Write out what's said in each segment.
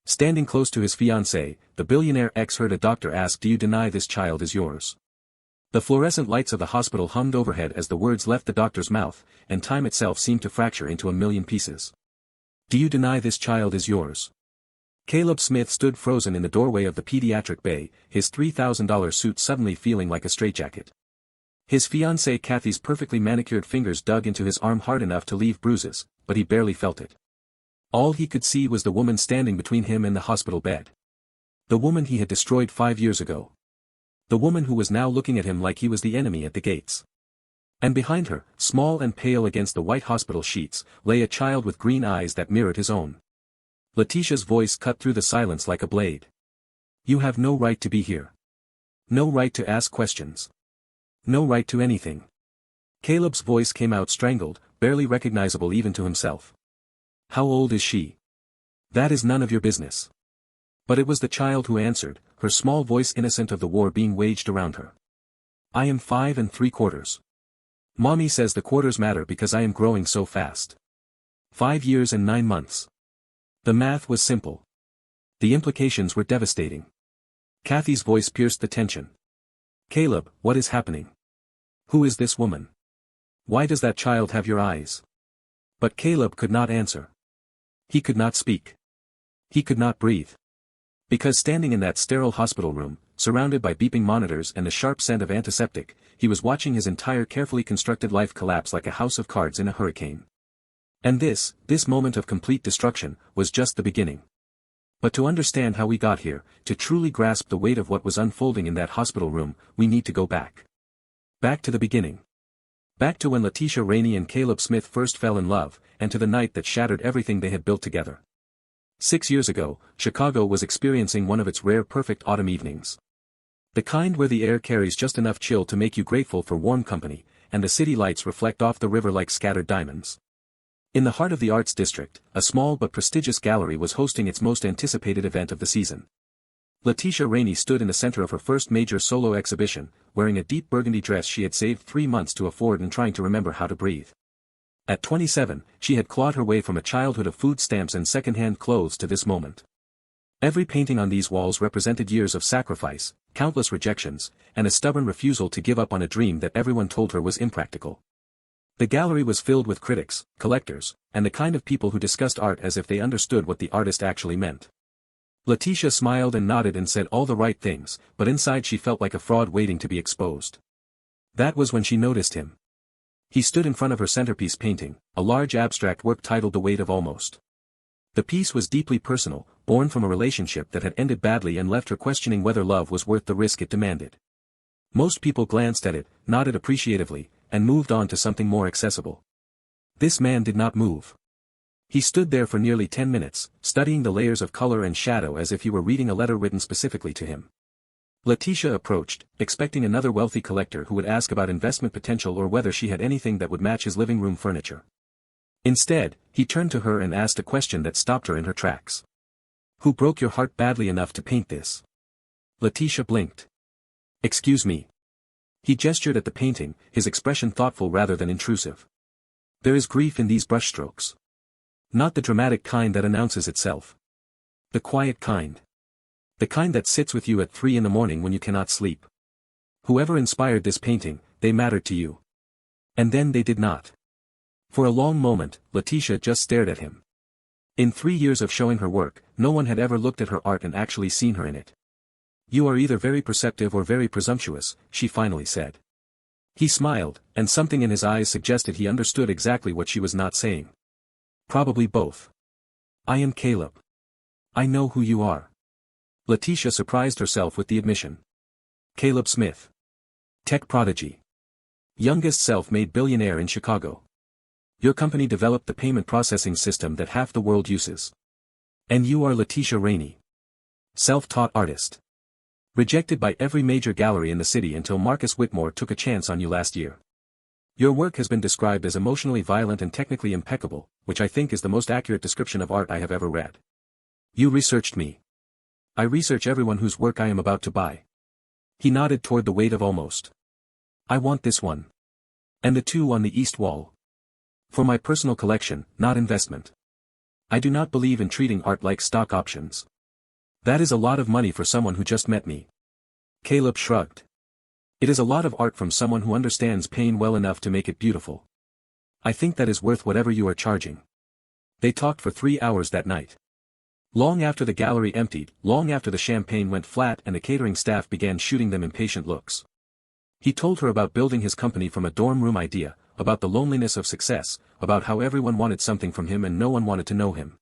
Standing close to his fiancée, the billionaire ex heard a doctor ask, "Do you deny this child is yours?" The fluorescent lights of the hospital hummed overhead as the words left the doctor's mouth, and time itself seemed to fracture into a million pieces. "Do you deny this child is yours?" Caleb Smith stood frozen in the doorway of the pediatric bay, his $3,000 suit suddenly feeling like a straitjacket. His fiancée Kathy's perfectly manicured fingers dug into his arm hard enough to leave bruises, but he barely felt it. All he could see was the woman standing between him and the hospital bed. The woman he had destroyed 5 years ago. The woman who was now looking at him like he was the enemy at the gates. And behind her, small and pale against the white hospital sheets, lay a child with green eyes that mirrored his own. Letitia's voice cut through the silence like a blade. "You have no right to be here. No right to ask questions. No right to anything." Caleb's voice came out strangled, barely recognizable even to himself. "How old is she?" "That is none of your business." But it was the child who answered, her small voice innocent of the war being waged around her. "I am 5 3/4. Mommy says the quarters matter because I am growing so fast. 5 years and 9 months. The math was simple. The implications were devastating. Kathy's voice pierced the tension. "Caleb, what is happening? Who is this woman? Why does that child have your eyes?" But Caleb could not answer. He could not speak. He could not breathe. Because standing in that sterile hospital room, surrounded by beeping monitors and the sharp scent of antiseptic, he was watching his entire carefully constructed life collapse like a house of cards in a hurricane. And this moment of complete destruction, was just the beginning. But to understand how we got here, to truly grasp the weight of what was unfolding in that hospital room, we need to go back. Back to the beginning. Back to when Letitia Rainey and Caleb Smith first fell in love, and to the night that shattered everything they had built together. 6 years ago, Chicago was experiencing one of its rare perfect autumn evenings. The kind where the air carries just enough chill to make you grateful for warm company, and the city lights reflect off the river like scattered diamonds. In the heart of the Arts District, a small but prestigious gallery was hosting its most anticipated event of the season. Letitia Rainey stood in the center of her first major solo exhibition, wearing a deep burgundy dress she had saved 3 months to afford and trying to remember how to breathe. At 27, she had clawed her way from a childhood of food stamps and second-hand clothes to this moment. Every painting on these walls represented years of sacrifice, countless rejections, and a stubborn refusal to give up on a dream that everyone told her was impractical. The gallery was filled with critics, collectors, and the kind of people who discussed art as if they understood what the artist actually meant. Letitia smiled and nodded and said all the right things, but inside she felt like a fraud waiting to be exposed. That was when she noticed him. He stood in front of her centerpiece painting, a large abstract work titled The Weight of Almost. The piece was deeply personal, born from a relationship that had ended badly and left her questioning whether love was worth the risk it demanded. Most people glanced at it, nodded appreciatively, and moved on to something more accessible. This man did not move. He stood there for nearly 10 minutes, studying the layers of color and shadow as if he were reading a letter written specifically to him. Letitia approached, expecting another wealthy collector who would ask about investment potential or whether she had anything that would match his living room furniture. Instead, he turned to her and asked a question that stopped her in her tracks. "Who broke your heart badly enough to paint this?" Letitia blinked. "Excuse me." He gestured at the painting, his expression thoughtful rather than intrusive. "There is grief in these brushstrokes. Not the dramatic kind that announces itself. The quiet kind. The kind that sits with you at 3 in the morning when you cannot sleep. Whoever inspired this painting, they mattered to you. And then they did not." For a long moment, Letitia just stared at him. In 3 years of showing her work, no one had ever looked at her art and actually seen her in it. "You are either very perceptive or very presumptuous," she finally said. He smiled, and something in his eyes suggested he understood exactly what she was not saying. "Probably both. I am Caleb. I know who you are." Letitia surprised herself with the admission. "Caleb Smith. Tech prodigy. Youngest self-made billionaire in Chicago. Your company developed the payment processing system that half the world uses. And you are Letitia Rainey. Self-taught artist. Rejected by every major gallery in the city until Marcus Whitmore took a chance on you last year. Your work has been described as emotionally violent and technically impeccable, which I think is the most accurate description of art I have ever read. You researched me. I research everyone whose work I am about to buy." He nodded toward The Weight of Almost. "I want this one. And the 2 on the east wall. For my personal collection, not investment. I do not believe in treating art like stock options." That is a lot of money for someone who just met me. Caleb shrugged. It is a lot of art from someone who understands pain well enough to make it beautiful. I think that is worth whatever you are charging. They talked for 3 hours that night. Long after the gallery emptied, long after the champagne went flat and the catering staff began shooting them impatient looks. He told her about building his company from a dorm room idea, about the loneliness of success, about how everyone wanted something from him and no one wanted to know him.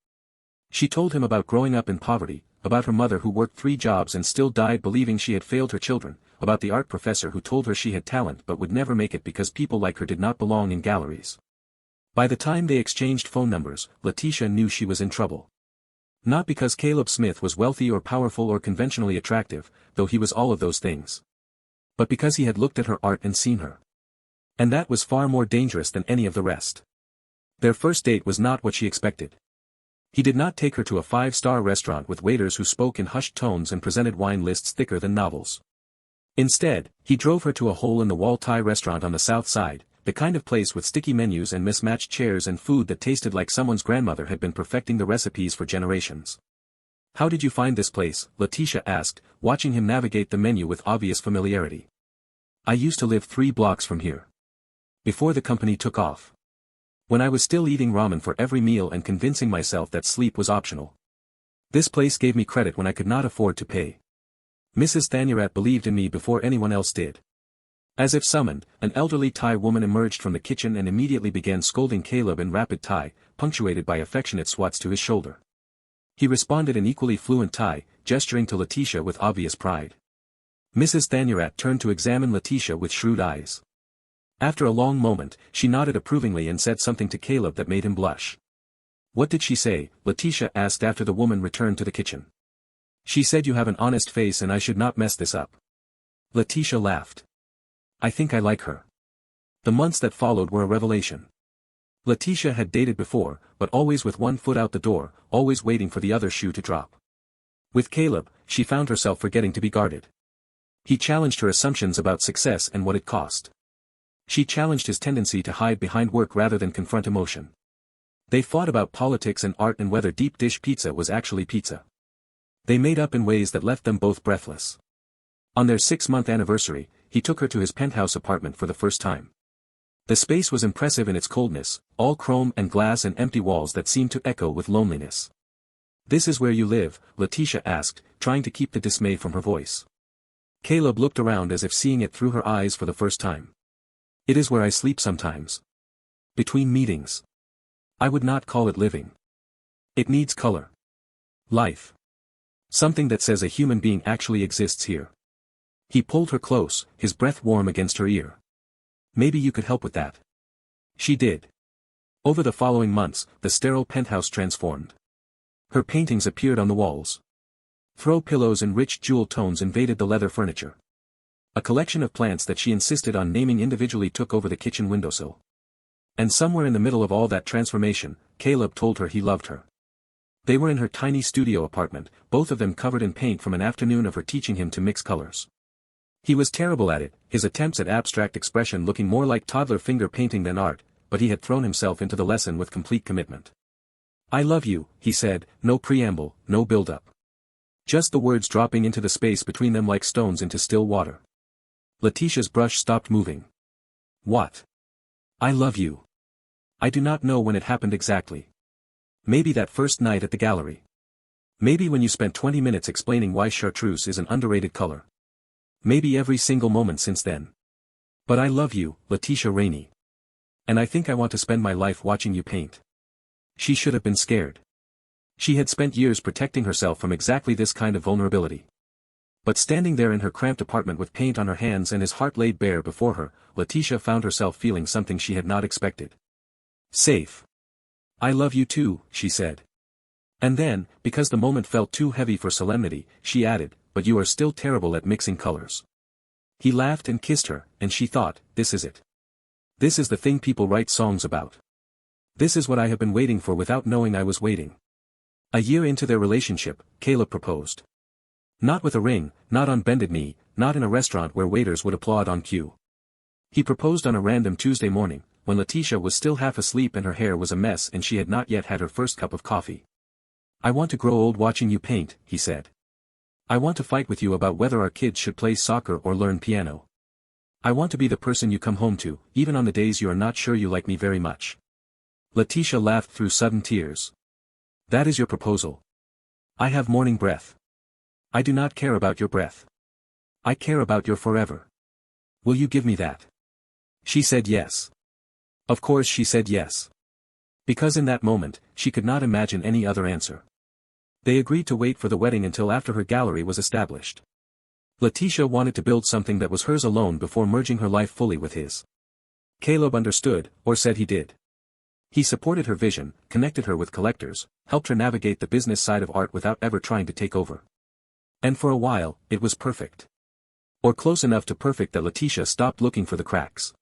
She told him about growing up in poverty, about her mother who worked 3 jobs and still died believing she had failed her children, about the art professor who told her she had talent but would never make it because people like her did not belong in galleries. By the time they exchanged phone numbers, Letitia knew she was in trouble. Not because Caleb Smith was wealthy or powerful or conventionally attractive, though he was all of those things. But because he had looked at her art and seen her. And that was far more dangerous than any of the rest. Their first date was not what she expected. He did not take her to a 5-star restaurant with waiters who spoke in hushed tones and presented wine lists thicker than novels. Instead, he drove her to a hole-in-the-wall Thai restaurant on the south side, the kind of place with sticky menus and mismatched chairs and food that tasted like someone's grandmother had been perfecting the recipes for generations. How did you find this place? Letitia asked, watching him navigate the menu with obvious familiarity. I used to live 3 blocks from here. Before the company took off. When I was still eating ramen for every meal and convincing myself that sleep was optional. This place gave me credit when I could not afford to pay. Mrs. Thanurat believed in me before anyone else did. As if summoned, an elderly Thai woman emerged from the kitchen and immediately began scolding Caleb in rapid Thai, punctuated by affectionate swats to his shoulder. He responded in equally fluent Thai, gesturing to Letitia with obvious pride. Mrs. Thanurat turned to examine Letitia with shrewd eyes. After a long moment, she nodded approvingly and said something to Caleb that made him blush. What did she say? Letitia asked after the woman returned to the kitchen. She said you have an honest face and I should not mess this up. Letitia laughed. I think I like her. The months that followed were a revelation. Letitia had dated before, but always with one foot out the door, always waiting for the other shoe to drop. With Caleb, she found herself forgetting to be guarded. He challenged her assumptions about success and what it cost. She challenged his tendency to hide behind work rather than confront emotion. They fought about politics and art and whether deep dish pizza was actually pizza. They made up in ways that left them both breathless. On their 6-month anniversary, he took her to his penthouse apartment for the first time. The space was impressive in its coldness, all chrome and glass and empty walls that seemed to echo with loneliness. This is where you live? Letitia asked, trying to keep the dismay from her voice. Caleb looked around as if seeing it through her eyes for the first time. It is where I sleep sometimes. Between meetings. I would not call it living. It needs color. Life. Something that says a human being actually exists here. He pulled her close, his breath warm against her ear. Maybe you could help with that. She did. Over the following months, the sterile penthouse transformed. Her paintings appeared on the walls. Throw pillows in rich jewel tones invaded the leather furniture. A collection of plants that she insisted on naming individually took over the kitchen windowsill. And somewhere in the middle of all that transformation, Caleb told her he loved her. They were in her tiny studio apartment, both of them covered in paint from an afternoon of her teaching him to mix colors. He was terrible at it, his attempts at abstract expression looking more like toddler finger painting than art, but he had thrown himself into the lesson with complete commitment. I love you, he said, no preamble, no build-up. Just the words dropping into the space between them like stones into still water. Letitia's brush stopped moving. What? I love you. I do not know when it happened exactly. Maybe that first night at the gallery. Maybe when you spent 20 minutes explaining why chartreuse is an underrated color. Maybe every single moment since then. But I love you, Letitia Rainey. And I think I want to spend my life watching you paint. She should have been scared. She had spent years protecting herself from exactly this kind of vulnerability. But standing there in her cramped apartment with paint on her hands and his heart laid bare before her, Letitia found herself feeling something she had not expected. Safe. I love you too, she said. And then, because the moment felt too heavy for solemnity, she added, but you are still terrible at mixing colors. He laughed and kissed her, and she thought, this is it. This is the thing people write songs about. This is what I have been waiting for without knowing I was waiting. A year into their relationship, Caleb proposed. Not with a ring, not on bended knee, not in a restaurant where waiters would applaud on cue. He proposed on a random Tuesday morning, when Letitia was still half asleep and her hair was a mess and she had not yet had her first cup of coffee. I want to grow old watching you paint, he said. I want to fight with you about whether our kids should play soccer or learn piano. I want to be the person you come home to, even on the days you are not sure you like me very much. Letitia laughed through sudden tears. That is your proposal. I have morning breath. I do not care about your breath. I care about your forever. Will you give me that? She said yes. Of course she said yes. Because in that moment, she could not imagine any other answer. They agreed to wait for the wedding until after her gallery was established. Letitia wanted to build something that was hers alone before merging her life fully with his. Caleb understood, or said he did. He supported her vision, connected her with collectors, helped her navigate the business side of art without ever trying to take over. And for a while, it was perfect. Or close enough to perfect that Letitia stopped looking for the cracks.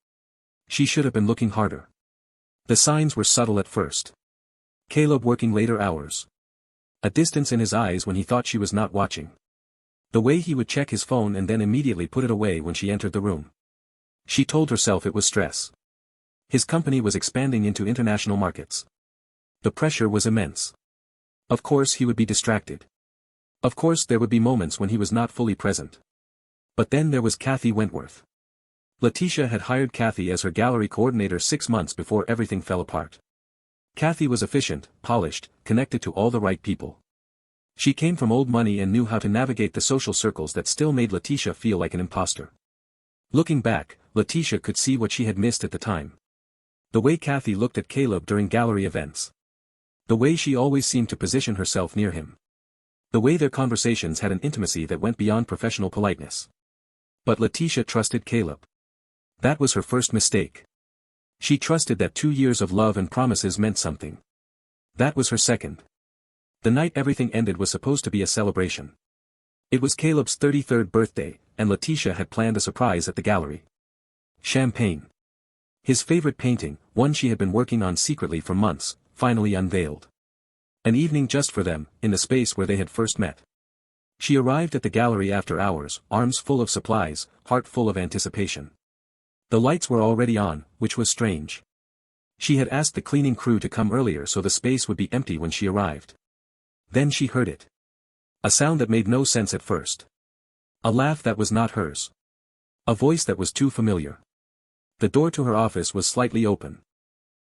She should have been looking harder. The signs were subtle at first. Caleb working later hours. A distance in his eyes when he thought she was not watching. The way he would check his phone and then immediately put it away when she entered the room. She told herself it was stress. His company was expanding into international markets. The pressure was immense. Of course he would be distracted. Of course there would be moments when he was not fully present. But then there was Kathy Wentworth. Letitia had hired Kathy as her gallery coordinator 6 months before everything fell apart. Kathy was efficient, polished, connected to all the right people. She came from old money and knew how to navigate the social circles that still made Letitia feel like an imposter. Looking back, Letitia could see what she had missed at the time. The way Kathy looked at Caleb during gallery events. The way she always seemed to position herself near him. The way their conversations had an intimacy that went beyond professional politeness. But Letitia trusted Caleb. That was her first mistake. She trusted that 2 years of love and promises meant something. That was her second. The night everything ended was supposed to be a celebration. It was Caleb's 33rd birthday, and Letitia had planned a surprise at the gallery. Champagne. His favorite painting, one she had been working on secretly for months, finally unveiled. An evening just for them, in the space where they had first met. She arrived at the gallery after hours, arms full of supplies, heart full of anticipation. The lights were already on, which was strange. She had asked the cleaning crew to come earlier so the space would be empty when she arrived. Then she heard it. A sound that made no sense at first. A laugh that was not hers. A voice that was too familiar. The door to her office was slightly open.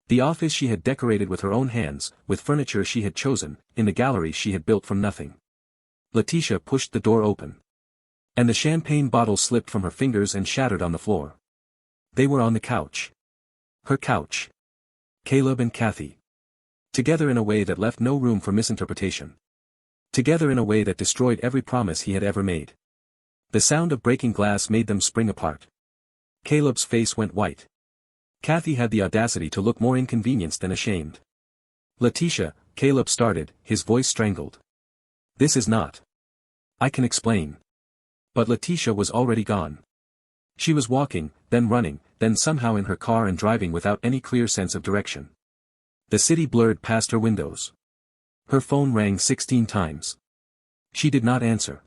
The office she had decorated with her own hands, with furniture she had chosen, in the gallery she had built from nothing. Letitia pushed the door open. And the champagne bottle slipped from her fingers and shattered on the floor. They were on the couch. Her couch. Caleb and Kathy. Together in a way that left no room for misinterpretation. Together in a way that destroyed every promise he had ever made. The sound of breaking glass made them spring apart. Caleb's face went white. Kathy had the audacity to look more inconvenienced than ashamed. Letitia, Caleb started, his voice strangled. This is not. I can explain. But Letitia was already gone. She was walking, then running, then somehow in her car and driving without any clear sense of direction. The city blurred past her windows. Her phone rang 16 times. She did not answer.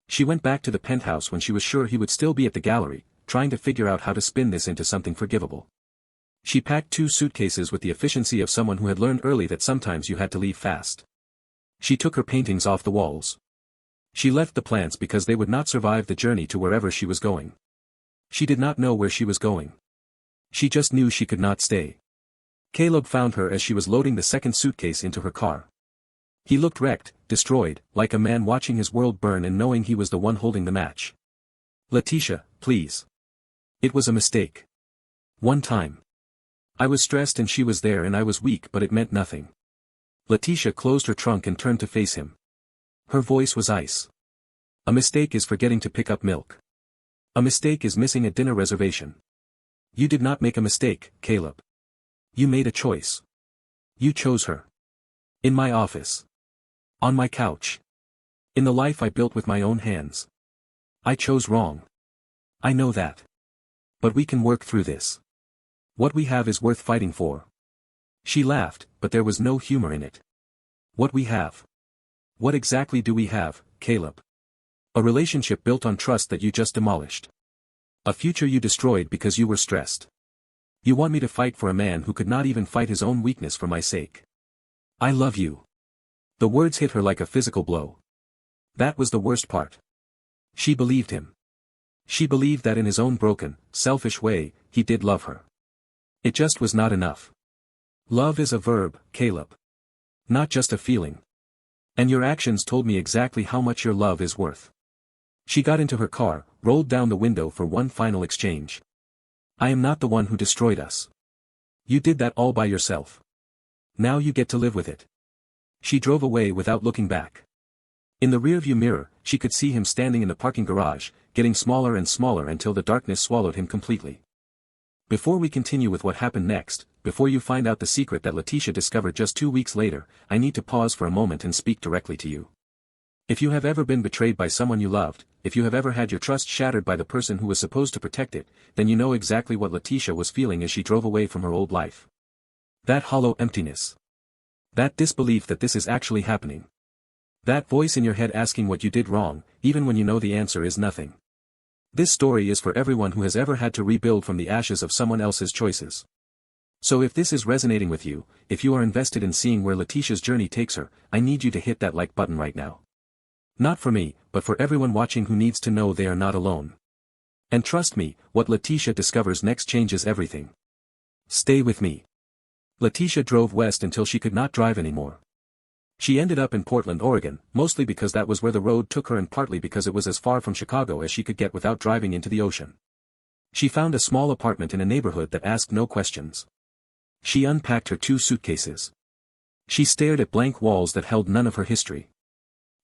She went back to the penthouse when she was sure he would still be at the gallery, trying to figure out how to spin this into something forgivable. She packed 2 suitcases with the efficiency of someone who had learned early that sometimes you had to leave fast. She took her paintings off the walls. She left the plants because they would not survive the journey to wherever she was going. She did not know where she was going. She just knew she could not stay. Caleb found her as she was loading the second suitcase into her car. He looked wrecked, destroyed, like a man watching his world burn and knowing he was the one holding the match. Letitia, please. It was a mistake. One time. I was stressed and she was there and I was weak but it meant nothing. Letitia closed her trunk and turned to face him. Her voice was ice. A mistake is forgetting to pick up milk. A mistake is missing a dinner reservation. You did not make a mistake, Caleb. You made a choice. You chose her. In my office. On my couch. In the life I built with my own hands. I chose wrong. I know that. But we can work through this. What we have is worth fighting for. She laughed, but there was no humor in it. What we have. What exactly do we have, Caleb? A relationship built on trust that you just demolished. A future you destroyed because you were stressed. You want me to fight for a man who could not even fight his own weakness for my sake. I love you. The words hit her like a physical blow. That was the worst part. She believed him. She believed that in his own broken, selfish way, he did love her. It just was not enough. Love is a verb, Caleb. Not just a feeling. And your actions told me exactly how much your love is worth. She got into her car, rolled down the window for one final exchange. I am not the one who destroyed us. You did that all by yourself. Now you get to live with it. She drove away without looking back. In the rearview mirror, she could see him standing in the parking garage, getting smaller and smaller until the darkness swallowed him completely. Before we continue with what happened next, before you find out the secret that Letitia discovered just 2 weeks later, I need to pause for a moment and speak directly to you. If you have ever been betrayed by someone you loved, if you have ever had your trust shattered by the person who was supposed to protect it, then you know exactly what Letitia was feeling as she drove away from her old life. That hollow emptiness. That disbelief that this is actually happening. That voice in your head asking what you did wrong, even when you know the answer is nothing. This story is for everyone who has ever had to rebuild from the ashes of someone else's choices. So if this is resonating with you, if you are invested in seeing where Letitia's journey takes her, I need you to hit that like button right now. Not for me, but for everyone watching who needs to know they are not alone. And trust me, what Letitia discovers next changes everything. Stay with me. Letitia drove west until she could not drive anymore. She ended up in Portland, Oregon, mostly because that was where the road took her and partly because it was as far from Chicago as she could get without driving into the ocean. She found a small apartment in a neighborhood that asked no questions. She unpacked her 2 suitcases. She stared at blank walls that held none of her history.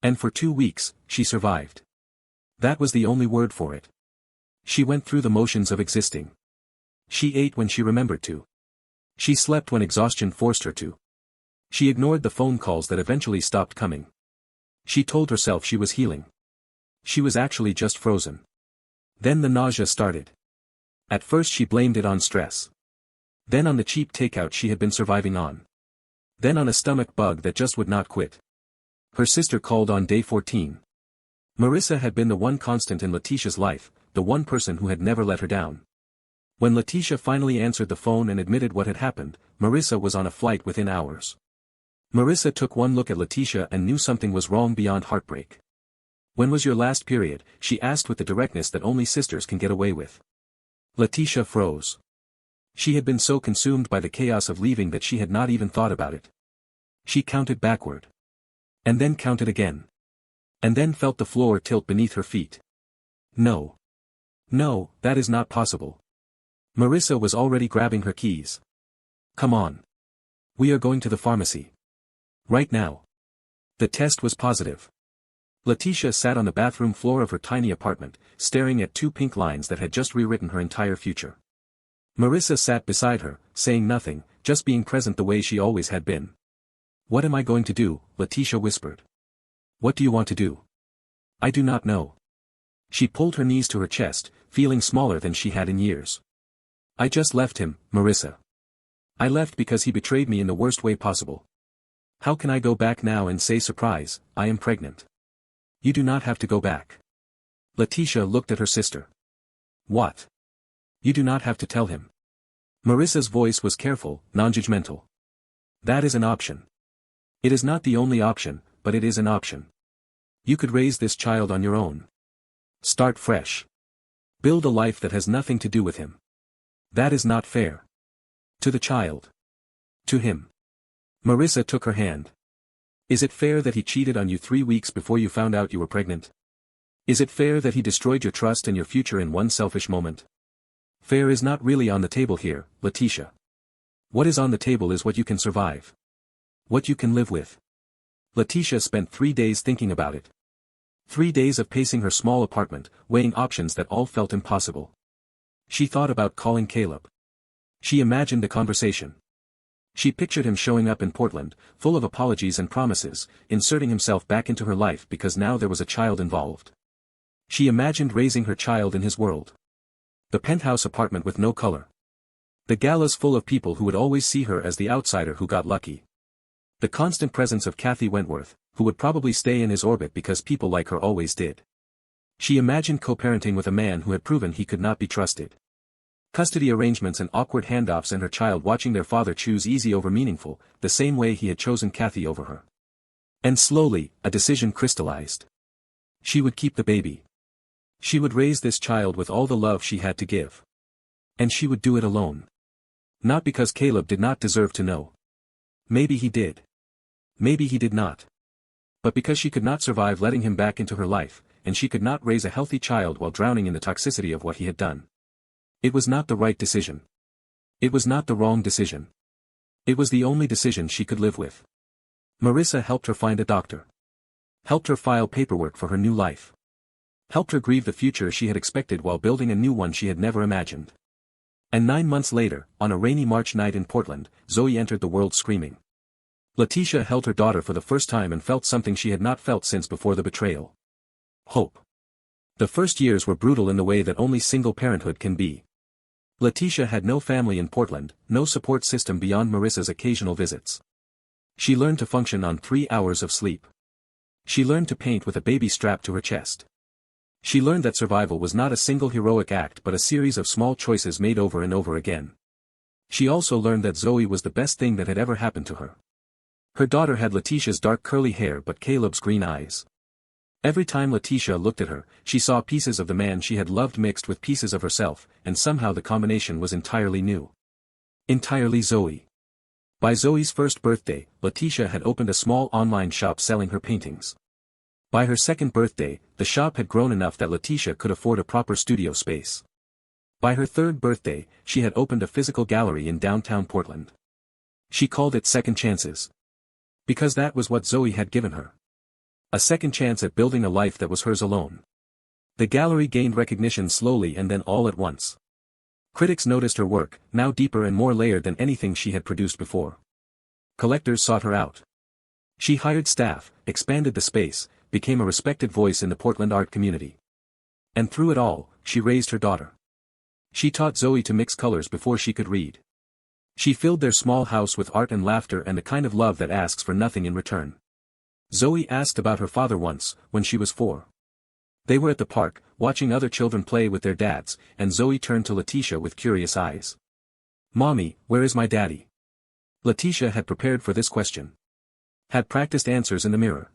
And for 2 weeks, she survived. That was the only word for it. She went through the motions of existing. She ate when she remembered to. She slept when exhaustion forced her to. She ignored the phone calls that eventually stopped coming. She told herself she was healing. She was actually just frozen. Then the nausea started. At first she blamed it on stress. Then on the cheap takeout she had been surviving on. Then on a stomach bug that just would not quit. Her sister called on day 14. Marissa had been the one constant in Letitia's life, the one person who had never let her down. When Letitia finally answered the phone and admitted what had happened, Marissa was on a flight within hours. Marissa took one look at Letitia and knew something was wrong beyond heartbreak. When was your last period? She asked with the directness that only sisters can get away with. Letitia froze. She had been so consumed by the chaos of leaving that she had not even thought about it. She counted backward. And then counted again. And then felt the floor tilt beneath her feet. No. No, that is not possible. Marissa was already grabbing her keys. Come on. We are going to the pharmacy. Right now. The test was positive. Letitia sat on the bathroom floor of her tiny apartment, staring at 2 pink lines that had just rewritten her entire future. Marissa sat beside her, saying nothing, just being present the way she always had been. What am I going to do? Letitia whispered. What do you want to do? I do not know. She pulled her knees to her chest, feeling smaller than she had in years. I just left him, Marissa. I left because he betrayed me in the worst way possible. How can I go back now and say surprise, I am pregnant? You do not have to go back. Letitia looked at her sister. What? You do not have to tell him. Marissa's voice was careful, non-judgmental. That is an option. It is not the only option, but it is an option. You could raise this child on your own. Start fresh. Build a life that has nothing to do with him. That is not fair. To the child. To him. Marissa took her hand. Is it fair that he cheated on you 3 weeks before you found out you were pregnant? Is it fair that he destroyed your trust and your future in one selfish moment? Fair is not really on the table here, Letitia. What is on the table is what you can survive. What you can live with. Letitia spent 3 days thinking about it. 3 days of pacing her small apartment, weighing options that all felt impossible. She thought about calling Caleb. She imagined the conversation. She pictured him showing up in Portland, full of apologies and promises, inserting himself back into her life because now there was a child involved. She imagined raising her child in his world. The penthouse apartment with no color. The galas full of people who would always see her as the outsider who got lucky. The constant presence of Kathy Wentworth, who would probably stay in his orbit because people like her always did. She imagined co-parenting with a man who had proven he could not be trusted. Custody arrangements and awkward handoffs and her child watching their father choose easy over meaningful, the same way he had chosen Kathy over her. And slowly, a decision crystallized. She would keep the baby. She would raise this child with all the love she had to give. And she would do it alone. Not because Caleb did not deserve to know. Maybe he did. Maybe he did not. But because she could not survive letting him back into her life, and she could not raise a healthy child while drowning in the toxicity of what he had done. It was not the right decision. It was not the wrong decision. It was the only decision she could live with. Marissa helped her find a doctor. Helped her file paperwork for her new life. Helped her grieve the future she had expected while building a new one she had never imagined. And 9 months later, on a rainy March night in Portland, Zoe entered the world screaming. Letitia held her daughter for the first time and felt something she had not felt since before the betrayal. Hope. The first years were brutal in the way that only single parenthood can be. Letitia had no family in Portland, no support system beyond Marissa's occasional visits. She learned to function on 3 hours of sleep. She learned to paint with a baby strapped to her chest. She learned that survival was not a single heroic act but a series of small choices made over and over again. She also learned that Zoe was the best thing that had ever happened to her. Her daughter had Letitia's dark curly hair but Caleb's green eyes. Every time Letitia looked at her, she saw pieces of the man she had loved mixed with pieces of herself, and somehow the combination was entirely new. Entirely Zoe. By Zoe's first birthday, Letitia had opened a small online shop selling her paintings. By her second birthday, the shop had grown enough that Letitia could afford a proper studio space. By her third birthday, she had opened a physical gallery in downtown Portland. She called it Second Chances. Because that was what Zoe had given her. A second chance at building a life that was hers alone. The gallery gained recognition slowly and then all at once. Critics noticed her work, now deeper and more layered than anything she had produced before. Collectors sought her out. She hired staff, expanded the space, became a respected voice in the Portland art community. And through it all, she raised her daughter. She taught Zoe to mix colors before she could read. She filled their small house with art and laughter and the kind of love that asks for nothing in return. Zoe asked about her father once, when she was 4. They were at the park, watching other children play with their dads, and Zoe turned to Letitia with curious eyes. "Mommy, where is my daddy?" Letitia had prepared for this question. Had practiced answers in the mirror.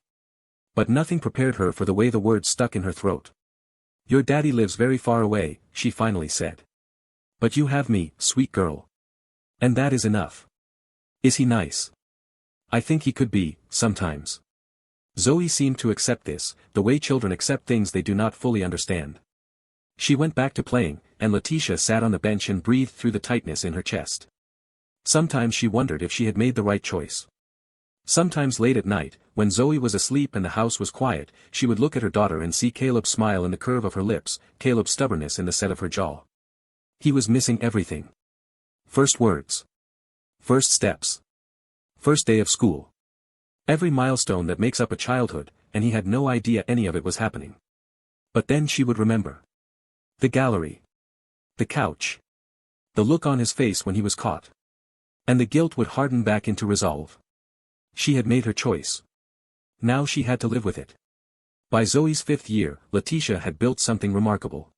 But nothing prepared her for the way the words stuck in her throat. "Your daddy lives very far away," she finally said. "But you have me, sweet girl. And that is enough." "Is he nice?" "I think he could be, sometimes." Zoe seemed to accept this, the way children accept things they do not fully understand. She went back to playing, and Letitia sat on the bench and breathed through the tightness in her chest. Sometimes she wondered if she had made the right choice. Sometimes late at night, when Zoe was asleep and the house was quiet, she would look at her daughter and see Caleb's smile in the curve of her lips, Caleb's stubbornness in the set of her jaw. He was missing everything. First words. First steps. First day of school. Every milestone that makes up a childhood, and he had no idea any of it was happening. But then she would remember. The gallery. The couch. The look on his face when he was caught. And the guilt would harden back into resolve. She had made her choice. Now she had to live with it. By Zoe's 5th year, Letitia had built something remarkable.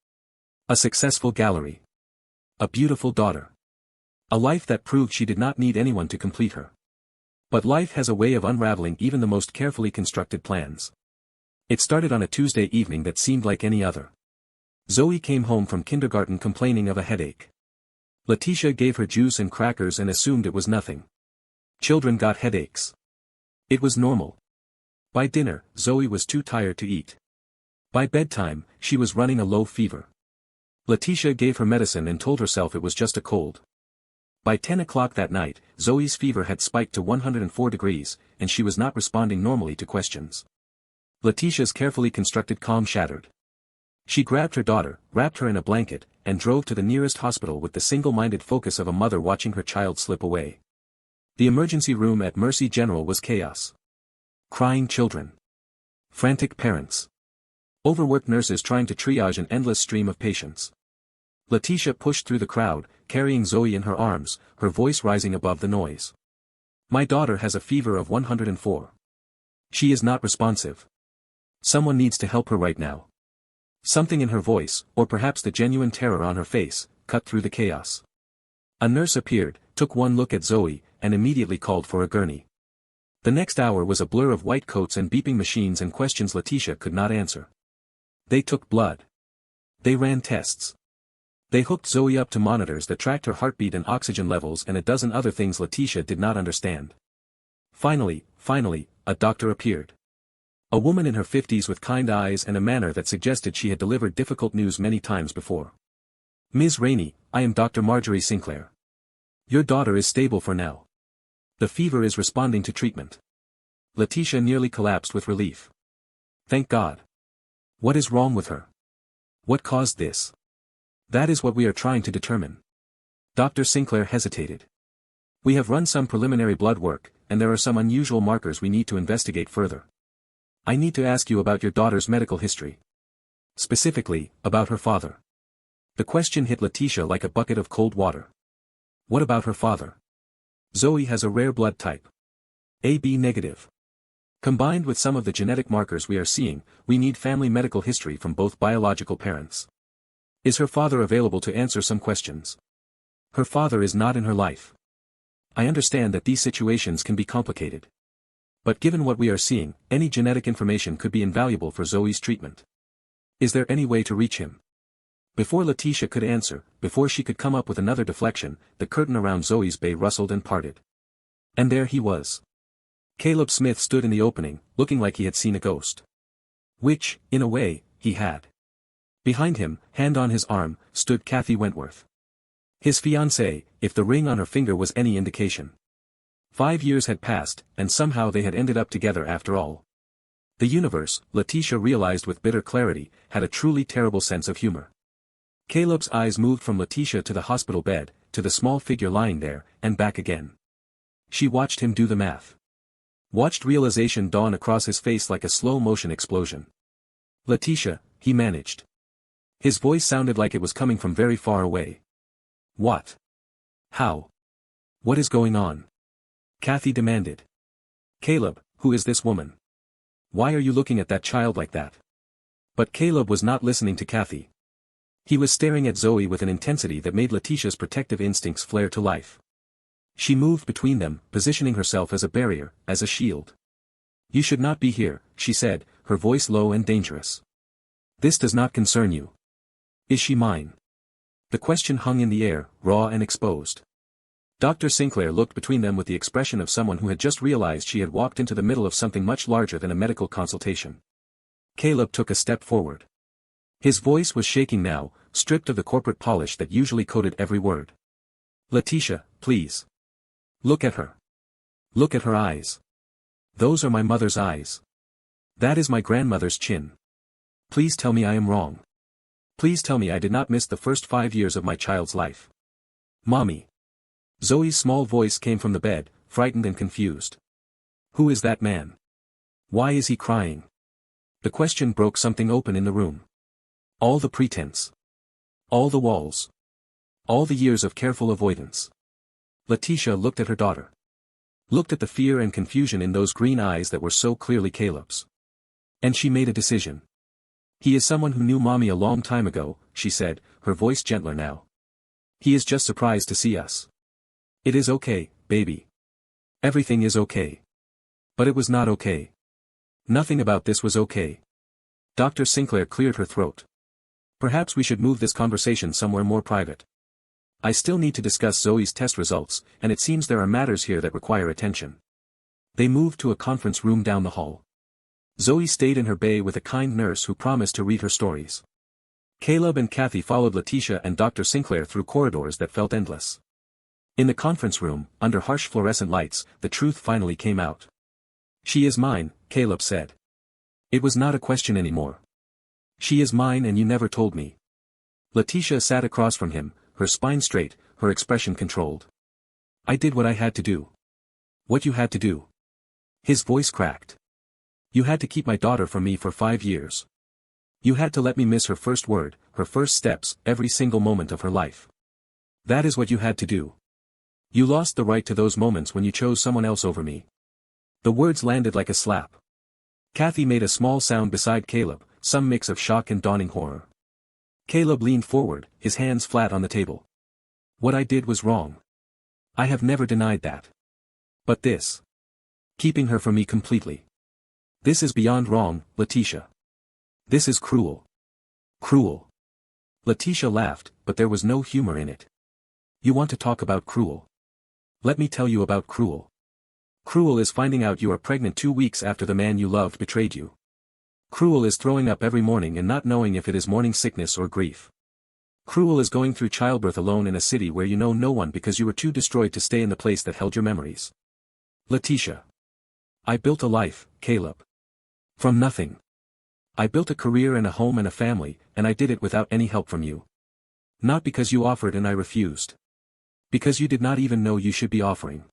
A successful gallery. A beautiful daughter. A life that proved she did not need anyone to complete her. But life has a way of unraveling even the most carefully constructed plans. It started on a Tuesday evening that seemed like any other. Zoe came home from kindergarten complaining of a headache. Letitia gave her juice and crackers and assumed it was nothing. Children got headaches. It was normal. By dinner, Zoe was too tired to eat. By bedtime, she was running a low fever. Letitia gave her medicine and told herself it was just a cold. By 10 o'clock that night, Zoe's fever had spiked to 104 degrees, and she was not responding normally to questions. Letitia's carefully constructed calm shattered. She grabbed her daughter, wrapped her in a blanket, and drove to the nearest hospital with the single-minded focus of a mother watching her child slip away. The emergency room at Mercy General was chaos. Crying children. Frantic parents. Overworked nurses trying to triage an endless stream of patients. Letitia pushed through the crowd, carrying Zoe in her arms, her voice rising above the noise. "My daughter has a fever of 104. She is not responsive. Someone needs to help her right now." Something in her voice, or perhaps the genuine terror on her face, cut through the chaos. A nurse appeared, took one look at Zoe, and immediately called for a gurney. The next hour was a blur of white coats and beeping machines and questions Letitia could not answer. They took blood. They ran tests. They hooked Zoe up to monitors that tracked her heartbeat and oxygen levels and a dozen other things Letitia did not understand. Finally, a doctor appeared. A woman in her 50s with kind eyes and a manner that suggested she had delivered difficult news many times before. Ms. Rainey, I am Dr. Marjorie Sinclair. Your daughter is stable for now. The fever is responding to treatment. Letitia nearly collapsed with relief. Thank God. What is wrong with her? What caused this? That is what we are trying to determine. Dr. Sinclair hesitated. We have run some preliminary blood work, and there are some unusual markers we need to investigate further. I need to ask you about your daughter's medical history. Specifically, about her father. The question hit Letitia like a bucket of cold water. What about her father? Zoe has a rare blood type. AB negative. Combined with some of the genetic markers we are seeing, we need family medical history from both biological parents. Is her father available to answer some questions? Her father is not in her life. I understand that these situations can be complicated. But given what we are seeing, any genetic information could be invaluable for Zoe's treatment. Is there any way to reach him? Before Letitia could answer, before she could come up with another deflection, the curtain around Zoe's bay rustled and parted. And there he was. Caleb Smith stood in the opening, looking like he had seen a ghost. Which, in a way, he had. Behind him, hand on his arm, stood Kathy Wentworth. His fiancée, if the ring on her finger was any indication. 5 years had passed, and somehow they had ended up together after all. The universe, Letitia realized with bitter clarity, had a truly terrible sense of humor. Caleb's eyes moved from Letitia to the hospital bed, to the small figure lying there, and back again. She watched him do the math. Watched realization dawn across his face like a slow-motion explosion. Letitia, he managed. His voice sounded like it was coming from very far away. What? How? What is going on? Kathy demanded. Caleb, who is this woman? Why are you looking at that child like that? But Caleb was not listening to Kathy. He was staring at Zoe with an intensity that made Letitia's protective instincts flare to life. She moved between them, positioning herself as a barrier, as a shield. You should not be here, she said, her voice low and dangerous. This does not concern you. Is she mine? The question hung in the air, raw and exposed. Dr. Sinclair looked between them with the expression of someone who had just realized she had walked into the middle of something much larger than a medical consultation. Caleb took a step forward. His voice was shaking now, stripped of the corporate polish that usually coated every word. Letitia, please. Look at her. Look at her eyes. Those are my mother's eyes. That is my grandmother's chin. Please tell me I am wrong. Please tell me I did not miss the first 5 years of my child's life. Mommy. Zoe's small voice came from the bed, frightened and confused. Who is that man? Why is he crying? The question broke something open in the room. All the pretense. All the walls. All the years of careful avoidance. Letitia looked at her daughter. Looked at the fear and confusion in those green eyes that were so clearly Caleb's. And she made a decision. He is someone who knew Mommy a long time ago, she said, her voice gentler now. He is just surprised to see us. It is okay, baby. Everything is okay. But it was not okay. Nothing about this was okay. Dr. Sinclair cleared her throat. Perhaps we should move this conversation somewhere more private. I still need to discuss Zoe's test results, and it seems there are matters here that require attention. They moved to a conference room down the hall. Zoe stayed in her bay with a kind nurse who promised to read her stories. Caleb and Kathy followed Letitia and Dr. Sinclair through corridors that felt endless. In the conference room, under harsh fluorescent lights, the truth finally came out. She is mine, Caleb said. It was not a question anymore. She is mine and you never told me. Letitia sat across from him, her spine straight, her expression controlled. I did what I had to do. What you had to do. His voice cracked. You had to keep my daughter from me for 5 years. You had to let me miss her first word, her first steps, every single moment of her life. That is what you had to do. You lost the right to those moments when you chose someone else over me. The words landed like a slap. Kathy made a small sound beside Caleb, some mix of shock and dawning horror. Caleb leaned forward, his hands flat on the table. What I did was wrong. I have never denied that. But this. Keeping her from me completely. This is beyond wrong, Letitia. This is cruel. Cruel. Letitia laughed, but there was no humor in it. You want to talk about cruel? Let me tell you about cruel. Cruel is finding out you are pregnant 2 weeks after the man you loved betrayed you. Cruel is throwing up every morning and not knowing if it is morning sickness or grief. Cruel is going through childbirth alone in a city where you know no one because you were too destroyed to stay in the place that held your memories. Letitia. I built a life, Caleb. From nothing. I built a career and a home and a family, and I did it without any help from you. Not because you offered and I refused. Because you did not even know you should be offering.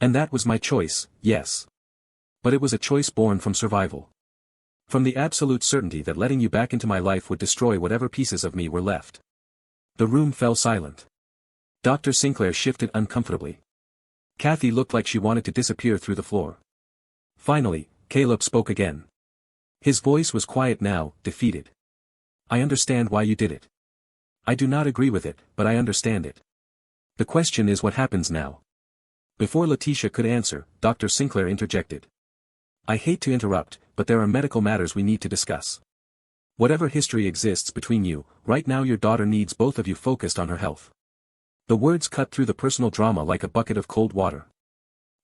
And that was my choice, yes. But it was a choice born from survival. From the absolute certainty that letting you back into my life would destroy whatever pieces of me were left. The room fell silent. Dr. Sinclair shifted uncomfortably. Kathy looked like she wanted to disappear through the floor. Finally, Caleb spoke again. His voice was quiet now, defeated. I understand why you did it. I do not agree with it, but I understand it. The question is what happens now. Before Letitia could answer, Dr. Sinclair interjected. I hate to interrupt, but there are medical matters we need to discuss. Whatever history exists between you, right now your daughter needs both of you focused on her health. The words cut through the personal drama like a bucket of cold water.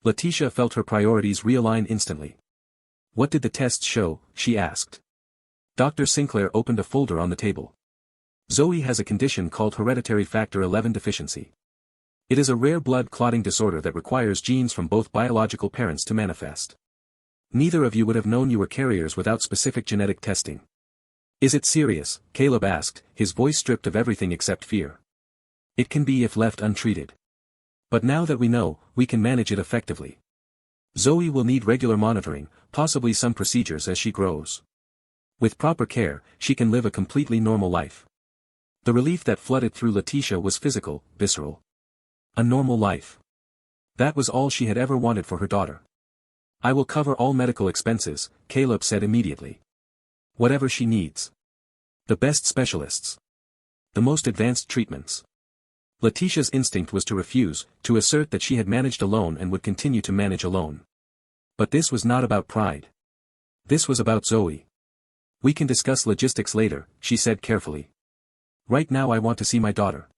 Letitia felt her priorities realign instantly. What did the tests show, she asked. Dr. Sinclair opened a folder on the table. Zoe has a condition called hereditary factor 11 deficiency. It is a rare blood clotting disorder that requires genes from both biological parents to manifest. Neither of you would have known you were carriers without specific genetic testing. Is it serious? Caleb asked, his voice stripped of everything except fear. It can be if left untreated. But now that we know, we can manage it effectively. Zoe will need regular monitoring, possibly some procedures as she grows. With proper care, she can live a completely normal life. The relief that flooded through Letitia was physical, visceral. A normal life. That was all she had ever wanted for her daughter. I will cover all medical expenses, Caleb said immediately. Whatever she needs. The best specialists. The most advanced treatments. Letitia's instinct was to refuse, to assert that she had managed alone and would continue to manage alone. But this was not about pride. This was about Zoe. We can discuss logistics later, she said carefully. Right now I want to see my daughter.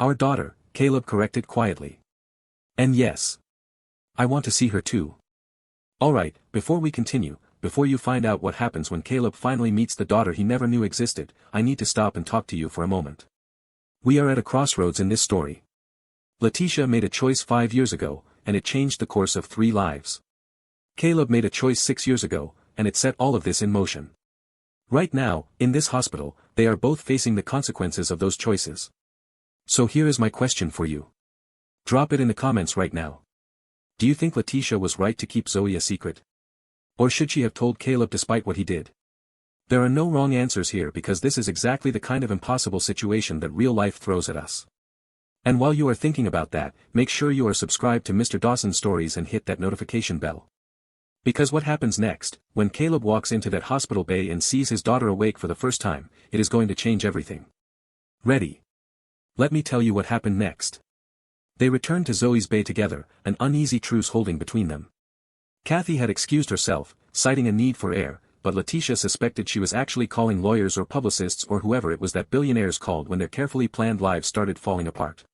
Our daughter, Caleb corrected quietly. And yes. I want to see her too. Alright, before we continue, before you find out what happens when Caleb finally meets the daughter he never knew existed, I need to stop and talk to you for a moment. We are at a crossroads in this story. Letitia made a choice 5 years ago, and it changed the course of 3 lives. Caleb made a choice 6 years ago, and it set all of this in motion. Right now, in this hospital, they are both facing the consequences of those choices. So here is my question for you. Drop it in the comments right now. Do you think Letitia was right to keep Zoe a secret? Or should she have told Caleb despite what he did? There are no wrong answers here because this is exactly the kind of impossible situation that real life throws at us. And while you are thinking about that, make sure you are subscribed to Mr. Dawson Stories and hit that notification bell. Because what happens next, when Caleb walks into that hospital bay and sees his daughter awake for the first time, it is going to change everything. Ready? Let me tell you what happened next. They returned to Zoe's bay together, an uneasy truce holding between them. Kathy had excused herself, citing a need for air, but Letitia suspected she was actually calling lawyers or publicists or whoever it was that billionaires called when their carefully planned lives started falling apart.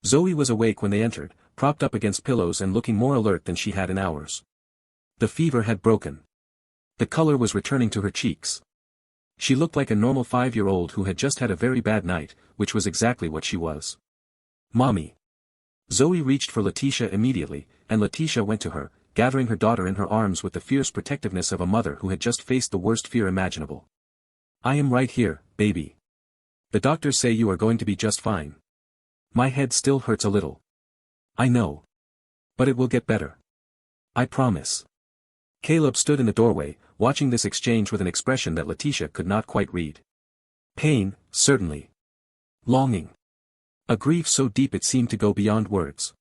Zoe was awake when they entered, propped up against pillows and looking more alert than she had in hours. The fever had broken. The color was returning to her cheeks. She looked like a normal 5-year-old who had just had a very bad night, which was exactly what she was. Mommy. Zoe reached for Letitia immediately, and Letitia went to her, gathering her daughter in her arms with the fierce protectiveness of a mother who had just faced the worst fear imaginable. I am right here, baby. The doctors say you are going to be just fine. My head still hurts a little. I know. But it will get better. I promise. Caleb stood in the doorway, watching this exchange with an expression that Letitia could not quite read. Pain, certainly. Longing. A grief so deep it seemed to go beyond words.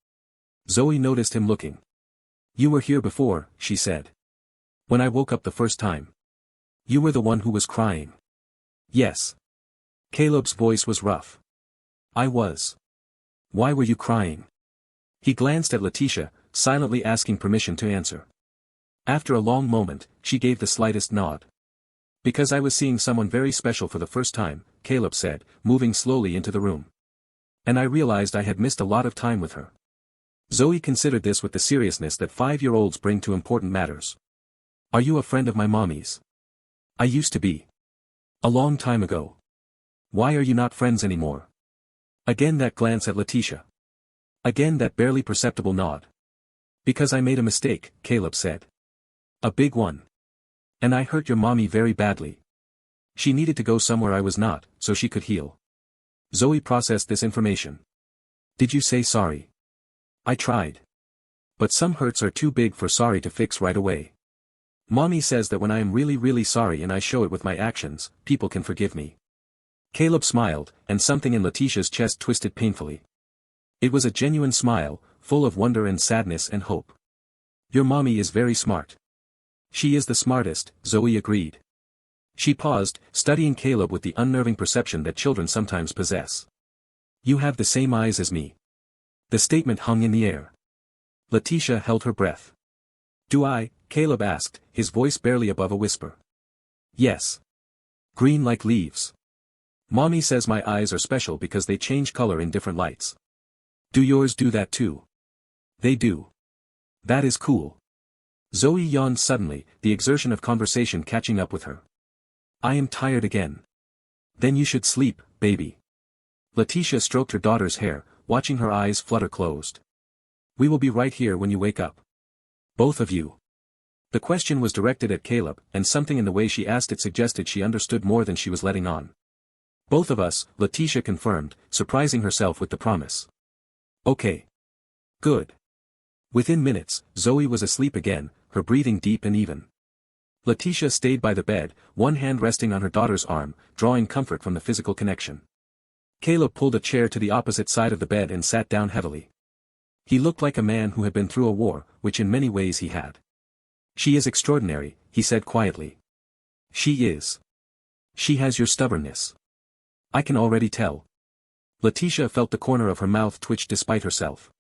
Zoe noticed him looking. You were here before, she said. When I woke up the first time. You were the one who was crying. Yes. Caleb's voice was rough. I was. Why were you crying? He glanced at Letitia, silently asking permission to answer. After a long moment, she gave the slightest nod. Because I was seeing someone very special for the first time, Caleb said, moving slowly into the room. And I realized I had missed a lot of time with her. Zoe considered this with the seriousness that 5-year-olds bring to important matters. Are you a friend of my mommy's? I used to be. A long time ago. Why are you not friends anymore? Again that glance at Letitia. Again that barely perceptible nod. Because I made a mistake, Caleb said. A big one. And I hurt your mommy very badly. She needed to go somewhere I was not, so she could heal. Zoe processed this information. Did you say sorry? I tried. But some hurts are too big for sorry to fix right away. Mommy says that when I am really sorry and I show it with my actions, people can forgive me. Caleb smiled, and something in Letitia's chest twisted painfully. It was a genuine smile, full of wonder and sadness and hope. Your mommy is very smart. She is the smartest, Zoe agreed. She paused, studying Caleb with the unnerving perception that children sometimes possess. You have the same eyes as me. The statement hung in the air. Letitia held her breath. Do I? Caleb asked, his voice barely above a whisper. Yes. Green like leaves. Mommy says my eyes are special because they change color in different lights. Do yours do that too? They do. That is cool. Zoe yawned suddenly, the exertion of conversation catching up with her. I am tired again. Then you should sleep, baby. Letitia stroked her daughter's hair, watching her eyes flutter closed. We will be right here when you wake up. Both of you. The question was directed at Caleb, and something in the way she asked it suggested she understood more than she was letting on. Both of us, Letitia confirmed, surprising herself with the promise. Okay. Good. Within minutes, Zoe was asleep again, her breathing deep and even. Letitia stayed by the bed, one hand resting on her daughter's arm, drawing comfort from the physical connection. Caleb pulled a chair to the opposite side of the bed and sat down heavily. He looked like a man who had been through a war, which in many ways he had. She is extraordinary, he said quietly. She is. She has your stubbornness. I can already tell. Letitia felt the corner of her mouth twitch despite herself.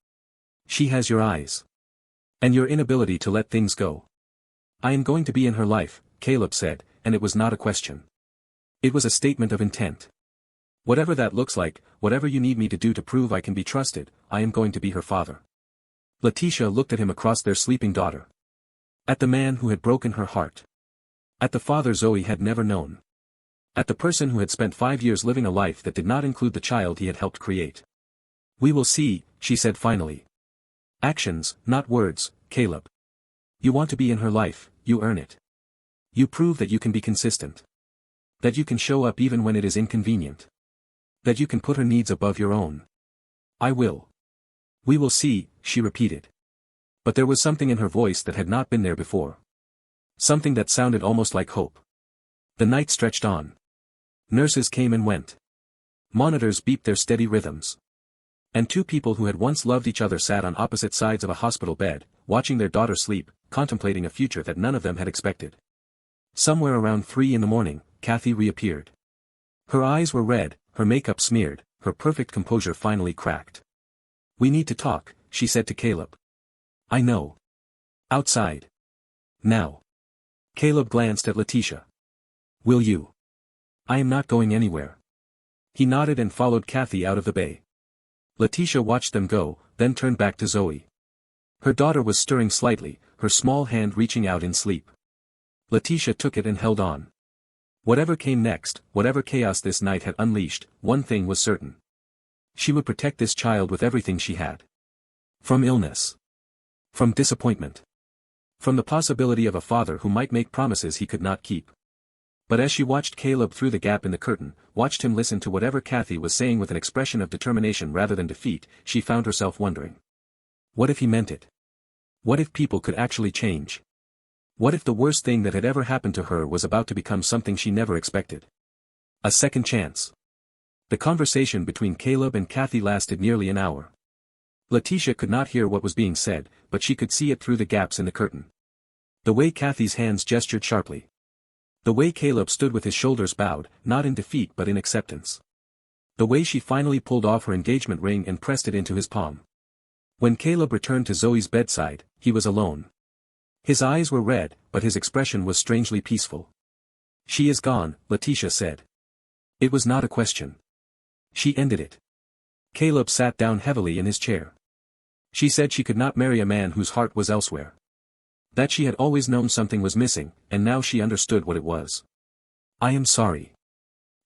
She has your eyes. And your inability to let things go. I am going to be in her life, Caleb said, and it was not a question. It was a statement of intent. Whatever that looks like, whatever you need me to do to prove I can be trusted, I am going to be her father. Letitia looked at him across their sleeping daughter. At the man who had broken her heart. At the father Zoe had never known. At the person who had spent 5 years living a life that did not include the child he had helped create. We will see, she said finally. Actions, not words, Caleb. You want to be in her life, you earn it. You prove that you can be consistent. That you can show up even when it is inconvenient. That you can put her needs above your own. I will. We will see, she repeated. But there was something in her voice that had not been there before. Something that sounded almost like hope. The night stretched on. Nurses came and went. Monitors beeped their steady rhythms. And two people who had once loved each other sat on opposite sides of a hospital bed, watching their daughter sleep, contemplating a future that none of them had expected. Somewhere around 3 a.m, Kathy reappeared. Her eyes were red, her makeup smeared, her perfect composure finally cracked. We need to talk, she said to Caleb. I know. Outside. Now. Caleb glanced at Letitia. Will you? I am not going anywhere. He nodded and followed Kathy out of the bay. Letitia watched them go, then turned back to Zoe. Her daughter was stirring slightly, her small hand reaching out in sleep. Letitia took it and held on. Whatever came next, whatever chaos this night had unleashed, one thing was certain. She would protect this child with everything she had. From illness. From disappointment. From the possibility of a father who might make promises he could not keep. But as she watched Caleb through the gap in the curtain, watched him listen to whatever Kathy was saying with an expression of determination rather than defeat, she found herself wondering. What if he meant it? What if people could actually change? What if the worst thing that had ever happened to her was about to become something she never expected? A second chance. The conversation between Caleb and Kathy lasted nearly an hour. Letitia could not hear what was being said, but she could see it through the gaps in the curtain. The way Kathy's hands gestured sharply. The way Caleb stood with his shoulders bowed, not in defeat but in acceptance. The way she finally pulled off her engagement ring and pressed it into his palm. When Caleb returned to Zoe's bedside, he was alone. His eyes were red, but his expression was strangely peaceful. She is gone, Letitia said. It was not a question. She ended it. Caleb sat down heavily in his chair. She said she could not marry a man whose heart was elsewhere. That she had always known something was missing, and now she understood what it was. I am sorry.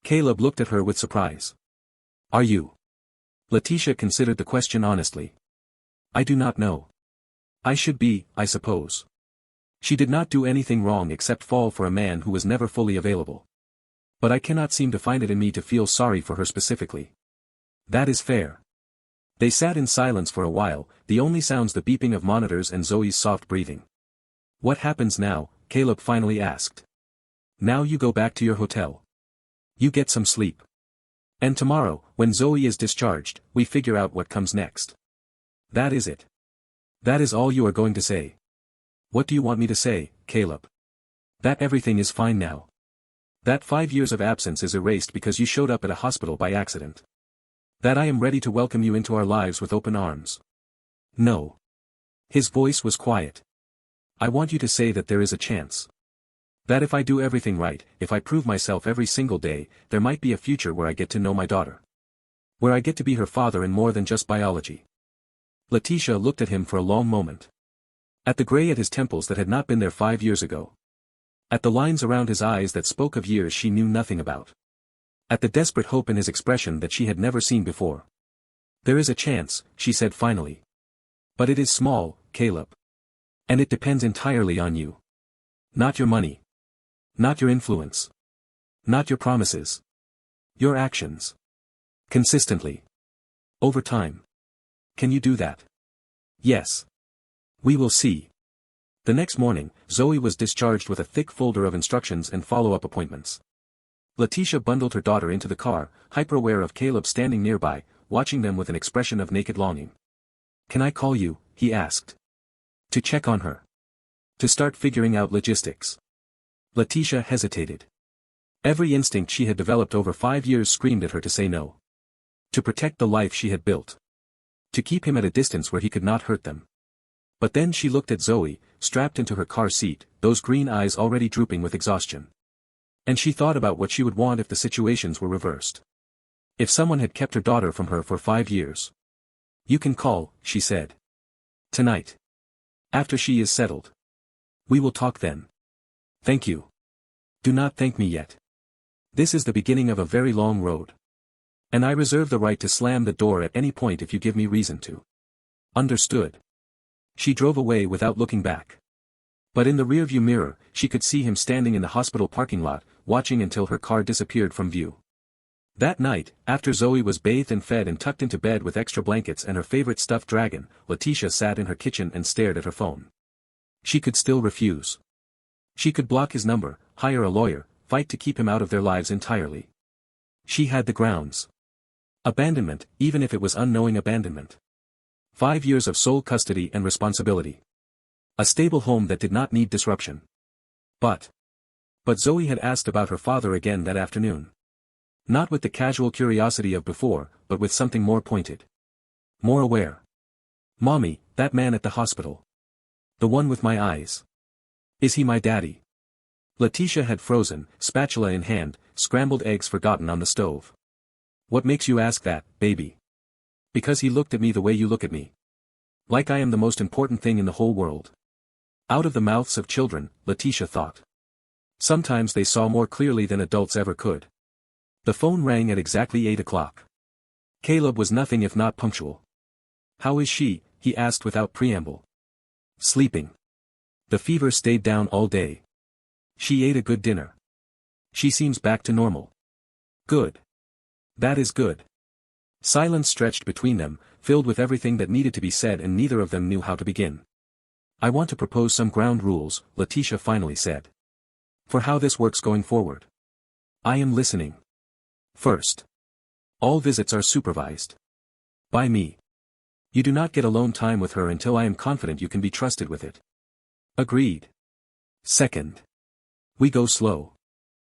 Caleb looked at her with surprise. Are you? Letitia considered the question honestly. I do not know. I should be, I suppose. She did not do anything wrong except fall for a man who was never fully available. But I cannot seem to find it in me to feel sorry for her specifically. That is fair. They sat in silence for a while, the only sounds the beeping of monitors and Zoe's soft breathing. What happens now? Caleb finally asked. Now you go back to your hotel. You get some sleep. And tomorrow, when Zoe is discharged, we figure out what comes next. That is it. That is all you are going to say. What do you want me to say, Caleb? That everything is fine now. That 5 years of absence is erased because you showed up at a hospital by accident. That I am ready to welcome you into our lives with open arms. No. His voice was quiet. I want you to say that there is a chance. That if I do everything right, if I prove myself every single day, there might be a future where I get to know my daughter. Where I get to be her father in more than just biology. Letitia looked at him for a long moment. At the gray at his temples that had not been there 5 years ago. At the lines around his eyes that spoke of years she knew nothing about. At the desperate hope in his expression that she had never seen before. There is a chance, she said finally. But it is small, Caleb. And it depends entirely on you. Not your money. Not your influence. Not your promises. Your actions. Consistently. Over time. Can you do that? Yes. We will see. The next morning, Zoe was discharged with a thick folder of instructions and follow-up appointments. Letitia bundled her daughter into the car, hyper-aware of Caleb standing nearby, watching them with an expression of naked longing. Can I call you? He asked. To check on her. To start figuring out logistics. Letitia hesitated. Every instinct she had developed over 5 years screamed at her to say no. To protect the life she had built. To keep him at a distance where he could not hurt them. But then she looked at Zoe, strapped into her car seat, those green eyes already drooping with exhaustion. And she thought about what she would want if the situations were reversed. If someone had kept her daughter from her for 5 years. You can call, she said. Tonight. After she is settled. We will talk then. Thank you. Do not thank me yet. This is the beginning of a very long road. And I reserve the right to slam the door at any point if you give me reason to. Understood. She drove away without looking back. But in the rearview mirror, she could see him standing in the hospital parking lot, watching until her car disappeared from view. That night, after Zoe was bathed and fed and tucked into bed with extra blankets and her favorite stuffed dragon, Letitia sat in her kitchen and stared at her phone. She could still refuse. She could block his number, hire a lawyer, fight to keep him out of their lives entirely. She had the grounds. Abandonment, even if it was unknowing abandonment. 5 years of sole custody and responsibility. A stable home that did not need disruption. But Zoe had asked about her father again that afternoon. Not with the casual curiosity of before, but with something more pointed. More aware. Mommy, that man at the hospital. The one with my eyes. Is he my daddy? Letitia had frozen, spatula in hand, scrambled eggs forgotten on the stove. What makes you ask that, baby? Because he looked at me the way you look at me. Like I am the most important thing in the whole world. Out of the mouths of children, Letitia thought. Sometimes they saw more clearly than adults ever could. The phone rang at exactly 8 o'clock. Caleb was nothing if not punctual. How is she? He asked without preamble. Sleeping. The fever stayed down all day. She ate a good dinner. She seems back to normal. Good. That is good. Silence stretched between them, filled with everything that needed to be said and neither of them knew how to begin. I want to propose some ground rules, Letitia finally said. For how this works going forward. I am listening. First. All visits are supervised. By me. You do not get alone time with her until I am confident you can be trusted with it. Agreed. Second. We go slow.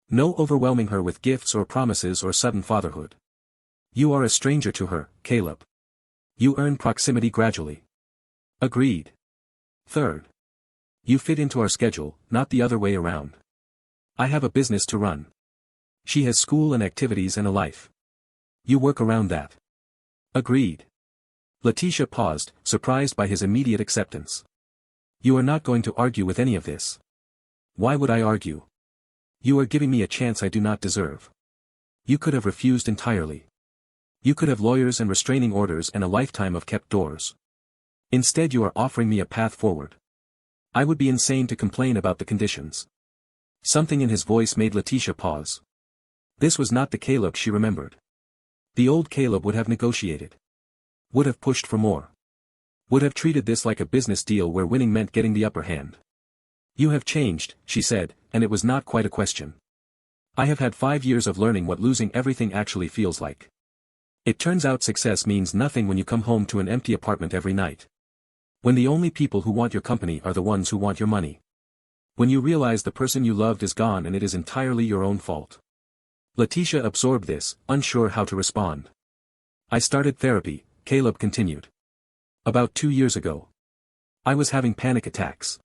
No overwhelming her with gifts or promises or sudden fatherhood. You are a stranger to her, Caleb. You earn proximity gradually. Agreed. Third. You fit into our schedule, not the other way around. I have a business to run. She has school and activities and a life. You work around that. Agreed. Letitia paused, surprised by his immediate acceptance. You are not going to argue with any of this. Why would I argue? You are giving me a chance I do not deserve. You could have refused entirely. You could have lawyers and restraining orders and a lifetime of kept doors. Instead you are offering me a path forward. I would be insane to complain about the conditions. Something in his voice made Letitia pause. This was not the Caleb she remembered. The old Caleb would have negotiated. Would have pushed for more. Would have treated this like a business deal where winning meant getting the upper hand. You have changed, she said, and it was not quite a question. I have had 5 years of learning what losing everything actually feels like. It turns out success means nothing when you come home to an empty apartment every night. When the only people who want your company are the ones who want your money. When you realize the person you loved is gone and it is entirely your own fault. Letitia absorbed this, unsure how to respond. I started therapy, Caleb continued. About 2 years ago. I was having panic attacks.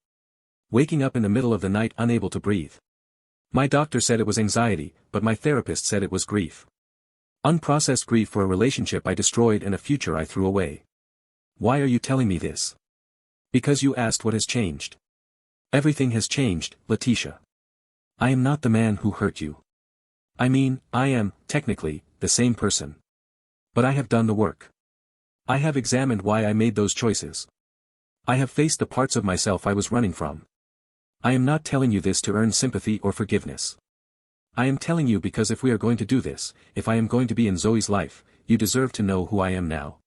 Waking up in the middle of the night unable to breathe. My doctor said it was anxiety, but my therapist said it was grief. Unprocessed grief for a relationship I destroyed and a future I threw away. Why are you telling me this? Because you asked what has changed. Everything has changed, Letitia. I am not the man who hurt you. I mean, I am, technically, the same person. But I have done the work. I have examined why I made those choices. I have faced the parts of myself I was running from. I am not telling you this to earn sympathy or forgiveness. I am telling you because if we are going to do this, if I am going to be in Zoe's life, you deserve to know who I am now.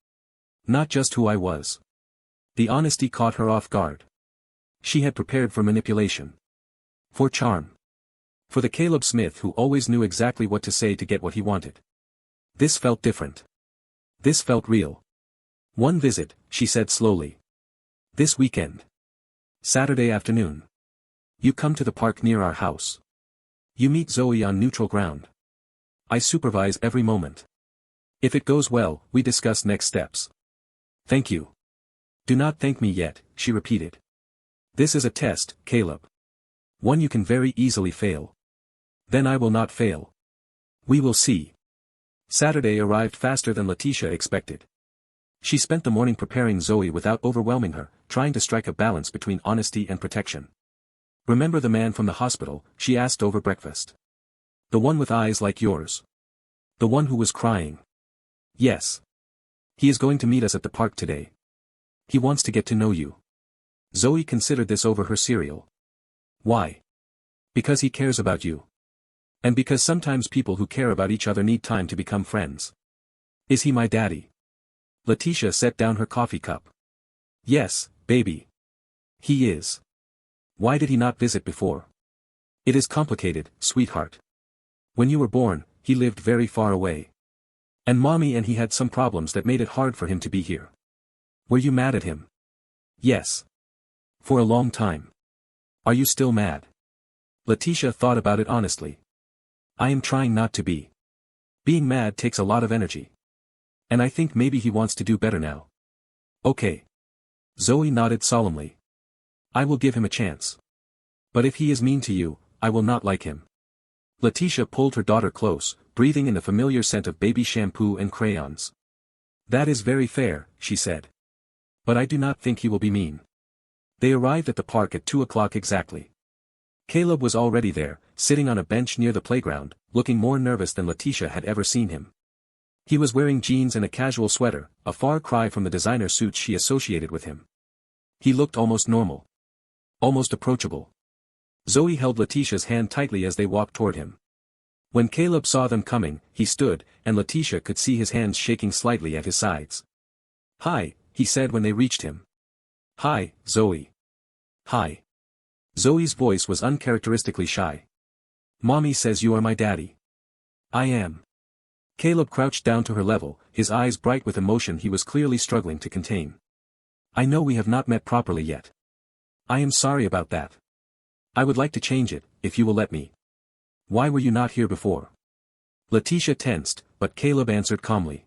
Not just who I was. The honesty caught her off guard. She had prepared for manipulation. For charm. For the Caleb Smith who always knew exactly what to say to get what he wanted. This felt different. This felt real. One visit, she said slowly. This weekend. Saturday afternoon. You come to the park near our house. You meet Zoe on neutral ground. I supervise every moment. If it goes well, we discuss next steps. Thank you. Do not thank me yet, she repeated. This is a test, Caleb. One you can very easily fail. Then I will not fail. We will see. Saturday arrived faster than Letitia expected. She spent the morning preparing Zoe without overwhelming her, trying to strike a balance between honesty and protection. Remember the man from the hospital, she asked over breakfast. The one with eyes like yours. The one who was crying. Yes. He is going to meet us at the park today. He wants to get to know you. Zoe considered this over her cereal. Why? Because he cares about you. And because sometimes people who care about each other need time to become friends. Is he my daddy? Letitia set down her coffee cup. Yes, baby. He is. Why did he not visit before? It is complicated, sweetheart. When you were born, he lived very far away. And mommy and he had some problems that made it hard for him to be here. Were you mad at him? Yes. For a long time. Are you still mad? Letitia thought about it honestly. I am trying not to be. Being mad takes a lot of energy. And I think maybe he wants to do better now. Okay. Zoe nodded solemnly. I will give him a chance. But if he is mean to you, I will not like him. Letitia pulled her daughter close, breathing in the familiar scent of baby shampoo and crayons. That is very fair, she said. But I do not think he will be mean. They arrived at the park at 2 o'clock exactly. Caleb was already there, sitting on a bench near the playground, looking more nervous than Letitia had ever seen him. He was wearing jeans and a casual sweater, a far cry from the designer suits she associated with him. He looked almost normal. Almost approachable. Zoe held Letitia's hand tightly as they walked toward him. When Caleb saw them coming, he stood, and Letitia could see his hands shaking slightly at his sides. Hi, he said when they reached him. Hi, Zoe. Hi. Zoe's voice was uncharacteristically shy. Mommy says you are my daddy. I am. Caleb crouched down to her level, his eyes bright with emotion he was clearly struggling to contain. I know we have not met properly yet. I am sorry about that. I would like to change it, if you will let me. Why were you not here before? Letitia tensed, but Caleb answered calmly.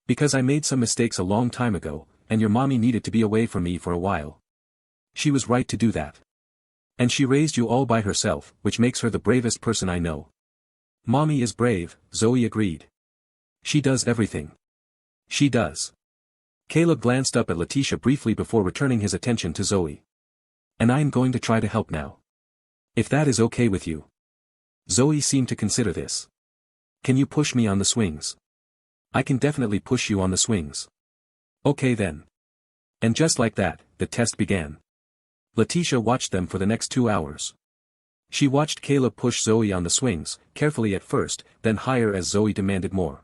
Because I made some mistakes a long time ago, and your mommy needed to be away from me for a while. She was right to do that. And she raised you all by herself, which makes her the bravest person I know. Mommy is brave, Zoe agreed. She does everything. She does. Caleb glanced up at Letitia briefly before returning his attention to Zoe. And I'm going to try to help now. If that is okay with you. Zoe seemed to consider this. Can you push me on the swings? I can definitely push you on the swings. Okay then. And just like that, the test began. Letitia watched them for the next 2 hours. She watched Caleb push Zoe on the swings, carefully at first, then higher as Zoe demanded more.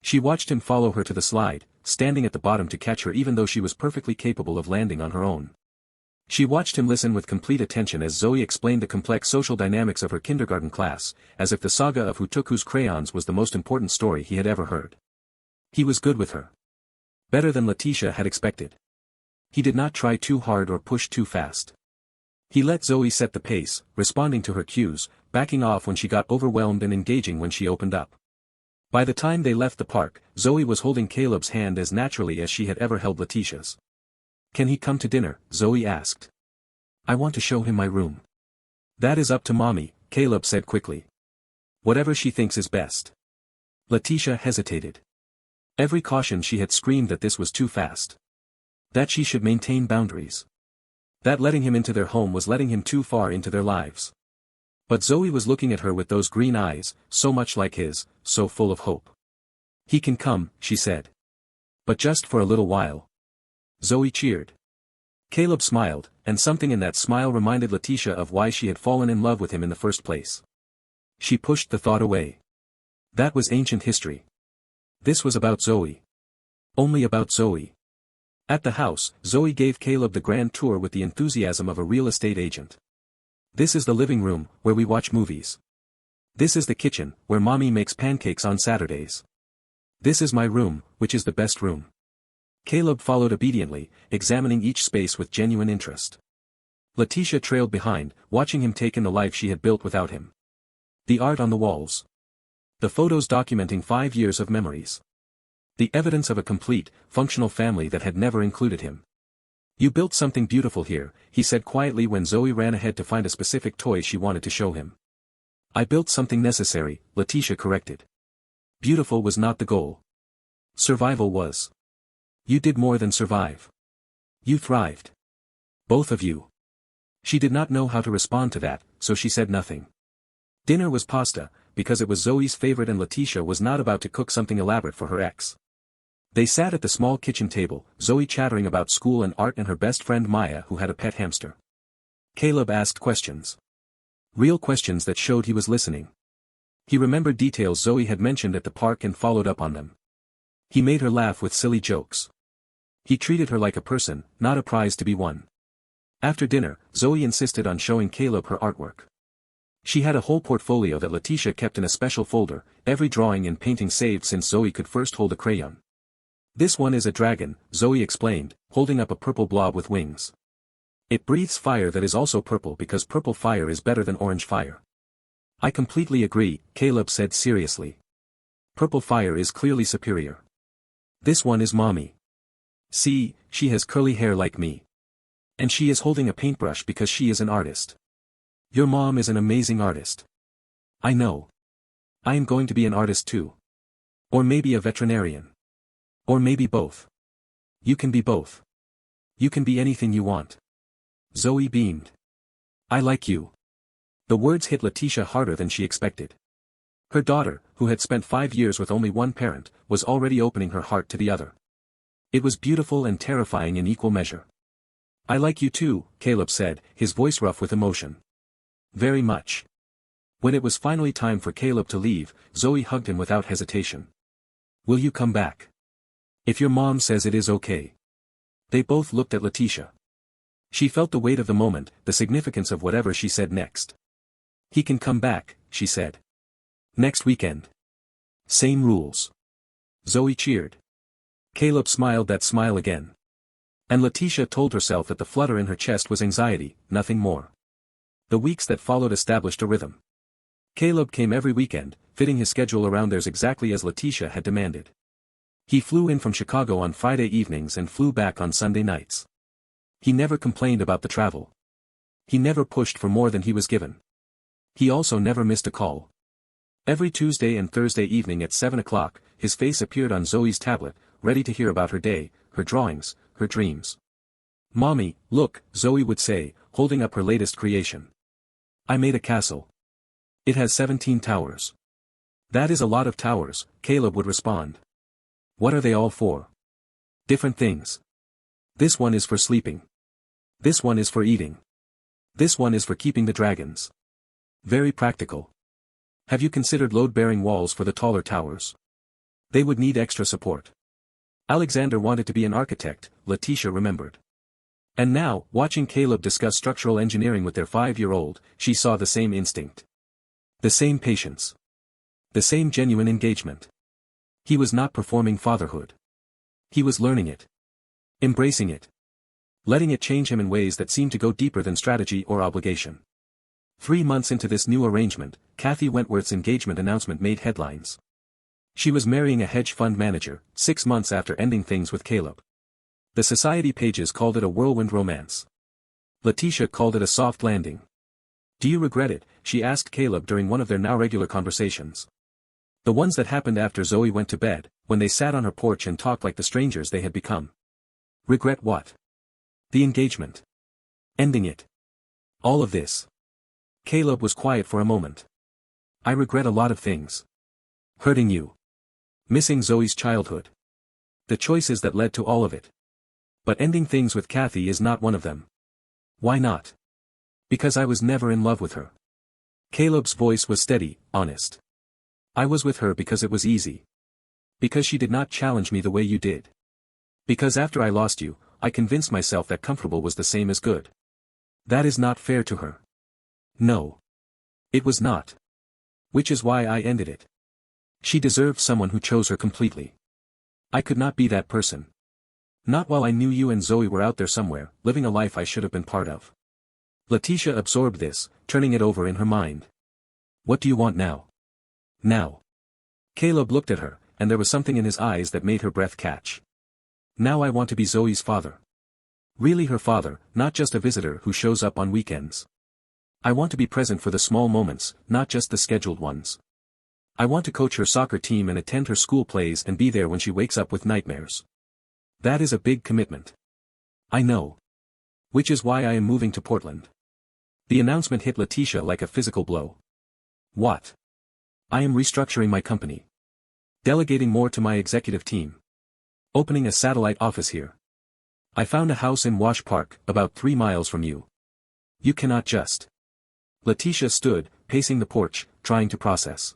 She watched him follow her to the slide, standing at the bottom to catch her even though she was perfectly capable of landing on her own. She watched him listen with complete attention as Zoe explained the complex social dynamics of her kindergarten class, as if the saga of who took whose crayons was the most important story he had ever heard. He was good with her. Better than Letitia had expected. He did not try too hard or push too fast. He let Zoe set the pace, responding to her cues, backing off when she got overwhelmed and engaging when she opened up. By the time they left the park, Zoe was holding Caleb's hand as naturally as she had ever held Letitia's. Can he come to dinner? Zoe asked. I want to show him my room. That is up to Mommy, Caleb said quickly. Whatever she thinks is best. Letitia hesitated. Every caution she had screamed that this was too fast. That she should maintain boundaries. That letting him into their home was letting him too far into their lives. But Zoe was looking at her with those green eyes, so much like his, so full of hope. He can come, she said. But just for a little while. Zoe cheered. Caleb smiled, and something in that smile reminded Letitia of why she had fallen in love with him in the first place. She pushed the thought away. That was ancient history. This was about Zoe. Only about Zoe. At the house, Zoe gave Caleb the grand tour with the enthusiasm of a real estate agent. This is the living room, where we watch movies. This is the kitchen, where Mommy makes pancakes on Saturdays. This is my room, which is the best room. Caleb followed obediently, examining each space with genuine interest. Letitia trailed behind, watching him take in the life she had built without him. The art on the walls. The photos documenting 5 years of memories. The evidence of a complete, functional family that had never included him. You built something beautiful here, he said quietly when Zoe ran ahead to find a specific toy she wanted to show him. I built something necessary, Letitia corrected. Beautiful was not the goal. Survival was. You did more than survive. You thrived. Both of you. She did not know how to respond to that, so she said nothing. Dinner was pasta, because it was Zoe's favorite and Letitia was not about to cook something elaborate for her ex. They sat at the small kitchen table, Zoe chattering about school and art and her best friend Maya who had a pet hamster. Caleb asked questions. Real questions that showed he was listening. He remembered details Zoe had mentioned at the park and followed up on them. He made her laugh with silly jokes. He treated her like a person, not a prize to be won. After dinner, Zoe insisted on showing Caleb her artwork. She had a whole portfolio that Letitia kept in a special folder, every drawing and painting saved since Zoe could first hold a crayon. This one is a dragon, Zoe explained, holding up a purple blob with wings. It breathes fire that is also purple because purple fire is better than orange fire. I completely agree, Caleb said seriously. Purple fire is clearly superior. This one is Mommy. See, she has curly hair like me. And she is holding a paintbrush because she is an artist. Your mom is an amazing artist. I know. I am going to be an artist too. Or maybe a veterinarian. Or maybe both. You can be both. You can be anything you want. Zoe beamed. I like you. The words hit Letitia harder than she expected. Her daughter, who had spent 5 years with only one parent, was already opening her heart to the other. It was beautiful and terrifying in equal measure. I like you too, Caleb said, his voice rough with emotion. Very much. When it was finally time for Caleb to leave, Zoe hugged him without hesitation. Will you come back? If your mom says it is okay. They both looked at Letitia. She felt the weight of the moment, the significance of whatever she said next. He can come back, she said. Next weekend. Same rules. Zoe cheered. Caleb smiled that smile again. And Letitia told herself that the flutter in her chest was anxiety, nothing more. The weeks that followed established a rhythm. Caleb came every weekend, fitting his schedule around theirs exactly as Letitia had demanded. He flew in from Chicago on Friday evenings and flew back on Sunday nights. He never complained about the travel. He never pushed for more than he was given. He also never missed a call. Every Tuesday and Thursday evening at 7 o'clock, his face appeared on Zoe's tablet, ready to hear about her day, her drawings, her dreams. "Mommy, look," Zoe would say, holding up her latest creation. "I made a castle. It has 17 towers." "That is a lot of towers," Caleb would respond. "What are they all for?" "Different things. This one is for sleeping. This one is for eating. This one is for keeping the dragons." Very practical. "Have you considered load-bearing walls for the taller towers? They would need extra support." Alexander wanted to be an architect, Letitia remembered. And now, watching Caleb discuss structural engineering with their 5-year-old, she saw the same instinct. The same patience. The same genuine engagement. He was not performing fatherhood. He was learning it. Embracing it. Letting it change him in ways that seemed to go deeper than strategy or obligation. 3 months into this new arrangement, Kathy Wentworth's engagement announcement made headlines. She was marrying a hedge fund manager, 6 months after ending things with Caleb. The society pages called it a whirlwind romance. Letitia called it a soft landing. "Do you regret it?" she asked Caleb during one of their now regular conversations. The ones that happened after Zoe went to bed, when they sat on her porch and talked like the strangers they had become. "Regret what?" "The engagement. Ending it. All of this." Caleb was quiet for a moment. "I regret a lot of things. Hurting you. Missing Zoe's childhood. The choices that led to all of it. But ending things with Kathy is not one of them." "Why not?" "Because I was never in love with her." Caleb's voice was steady, honest. "I was with her because it was easy. Because she did not challenge me the way you did. Because after I lost you, I convinced myself that comfortable was the same as good. That is not fair to her." "No. It was not. Which is why I ended it. She deserved someone who chose her completely. I could not be that person. Not while I knew you and Zoe were out there somewhere, living a life I should have been part of." Letitia absorbed this, turning it over in her mind. "What do you want now?" "Now." Caleb looked at her, and there was something in his eyes that made her breath catch. "Now I want to be Zoe's father. Really her father, not just a visitor who shows up on weekends. I want to be present for the small moments, not just the scheduled ones. I want to coach her soccer team and attend her school plays and be there when she wakes up with nightmares. That is a big commitment. I know. Which is why I am moving to Portland." The announcement hit Letitia like a physical blow. "What?" "I am restructuring my company. Delegating more to my executive team. Opening a satellite office here. I found a house in Wash Park, about 3 miles from you. You cannot just." Letitia stood, pacing the porch, trying to process.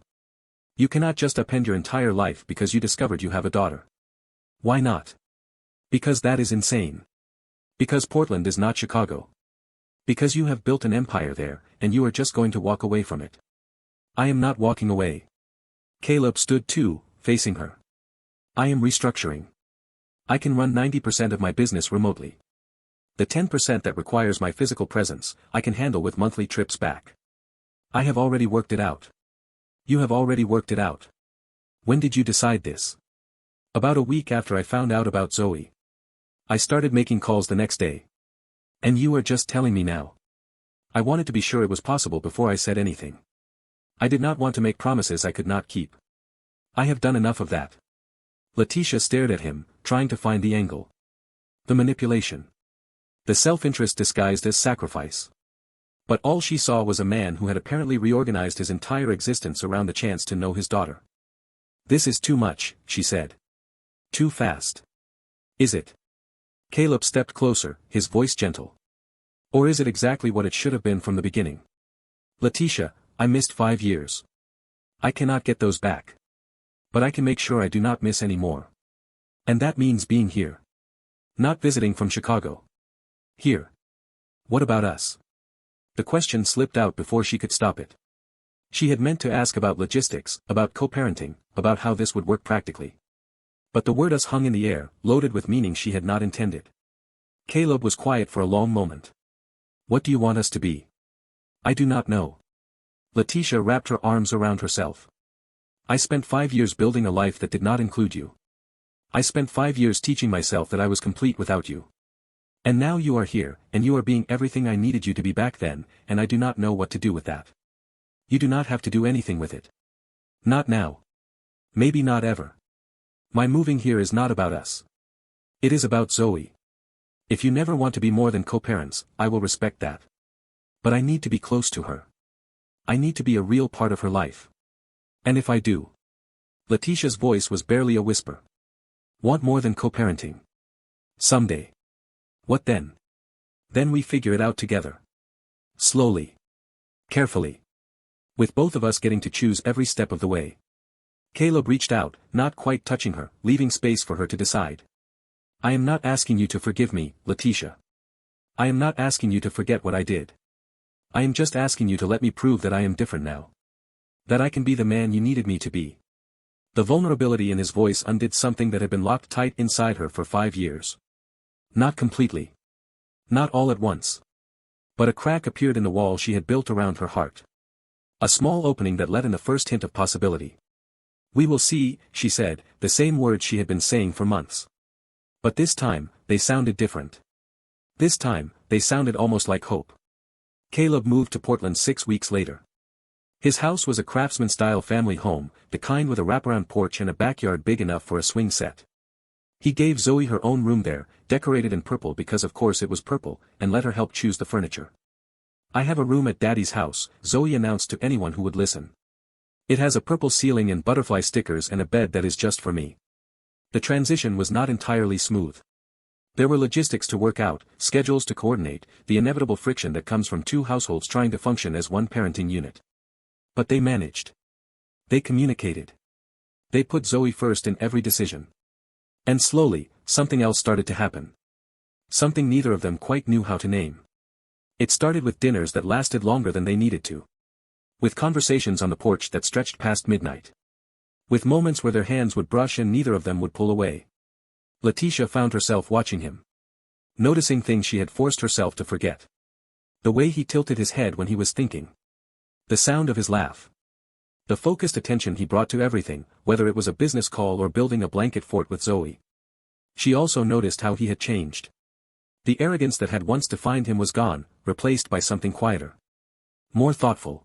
"You cannot just upend your entire life because you discovered you have a daughter." "Why not?" "Because that is insane. Because Portland is not Chicago. Because you have built an empire there, and you are just going to walk away from it." "I am not walking away." Caleb stood too, facing her. "I am restructuring. I can run 90% of my business remotely. The 10% that requires my physical presence, I can handle with monthly trips back. I have already worked it out." "You have already worked it out. When did you decide this?" "About a week after I found out about Zoe. I started making calls the next day." "And you are just telling me now?" "I wanted to be sure it was possible before I said anything. I did not want to make promises I could not keep. I have done enough of that." Letitia stared at him, trying to find the angle. The manipulation. The self-interest disguised as sacrifice. But all she saw was a man who had apparently reorganized his entire existence around the chance to know his daughter. "This is too much," she said. "Too fast." "Is it?" Caleb stepped closer, his voice gentle. "Or is it exactly what it should have been from the beginning?" "Letitia, I missed 5 years. I cannot get those back. But I can make sure I do not miss any more. And that means being here. Not visiting from Chicago. Here. What about us?" The question slipped out before she could stop it. She had meant to ask about logistics, about co-parenting, about how this would work practically. But the word "us" hung in the air, loaded with meaning she had not intended. Caleb was quiet for a long moment. "What do you want us to be?" "I do not know." Letitia wrapped her arms around herself. "I spent 5 years building a life that did not include you. I spent 5 years teaching myself that I was complete without you. And now you are here, and you are being everything I needed you to be back then, and I do not know what to do with that. You do not have to do anything with it. Not now. Maybe not ever. My moving here is not about us. It is about Zoe. If you never want to be more than co-parents, I will respect that. But I need to be close to her. I need to be a real part of her life. And if I do. Letitia's voice was barely a whisper. Want more than co-parenting. Someday. What then? Then we figure it out together. Slowly. Carefully. With both of us getting to choose every step of the way. Caleb reached out, not quite touching her, leaving space for her to decide. I am not asking you to forgive me, Letitia. I am not asking you to forget what I did. I am just asking you to let me prove that I am different now. That I can be the man you needed me to be. The vulnerability in his voice undid something that had been locked tight inside her for 5 years. Not completely. Not all at once. But a crack appeared in the wall she had built around her heart. A small opening that let in the first hint of possibility. We will see, she said, the same words she had been saying for months. But this time, they sounded different. This time, they sounded almost like hope. Caleb moved to Portland 6 weeks later. His house was a craftsman-style family home, the kind with a wraparound porch and a backyard big enough for a swing set. He gave Zoe her own room there, decorated in purple because of course it was purple, and let her help choose the furniture. I have a room at Daddy's house, Zoe announced to anyone who would listen. It has a purple ceiling and butterfly stickers and a bed that is just for me. The transition was not entirely smooth. There were logistics to work out, schedules to coordinate, the inevitable friction that comes from two households trying to function as one parenting unit. But they managed. They communicated. They put Zoe first in every decision. And slowly, something else started to happen. Something neither of them quite knew how to name. It started with dinners that lasted longer than they needed to. With conversations on the porch that stretched past midnight. With moments where their hands would brush and neither of them would pull away. Letitia found herself watching him. Noticing things she had forced herself to forget. The way he tilted his head when he was thinking. The sound of his laugh. The focused attention he brought to everything, whether it was a business call or building a blanket fort with Zoe. She also noticed how he had changed. The arrogance that had once defined him was gone, replaced by something quieter. More thoughtful.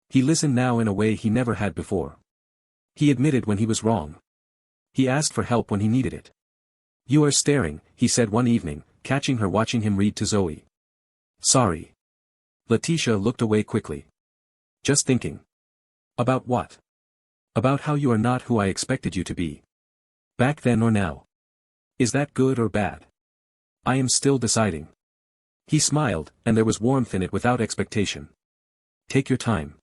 He listened now in a way he never had before. He admitted when he was wrong. He asked for help when he needed it. You are staring, he said one evening, catching her watching him read to Zoe. Sorry. Letitia looked away quickly. Just thinking. About what? About how you are not who I expected you to be. Back then or now. Is that good or bad? I am still deciding. He smiled, and there was warmth in it without expectation. Take your time.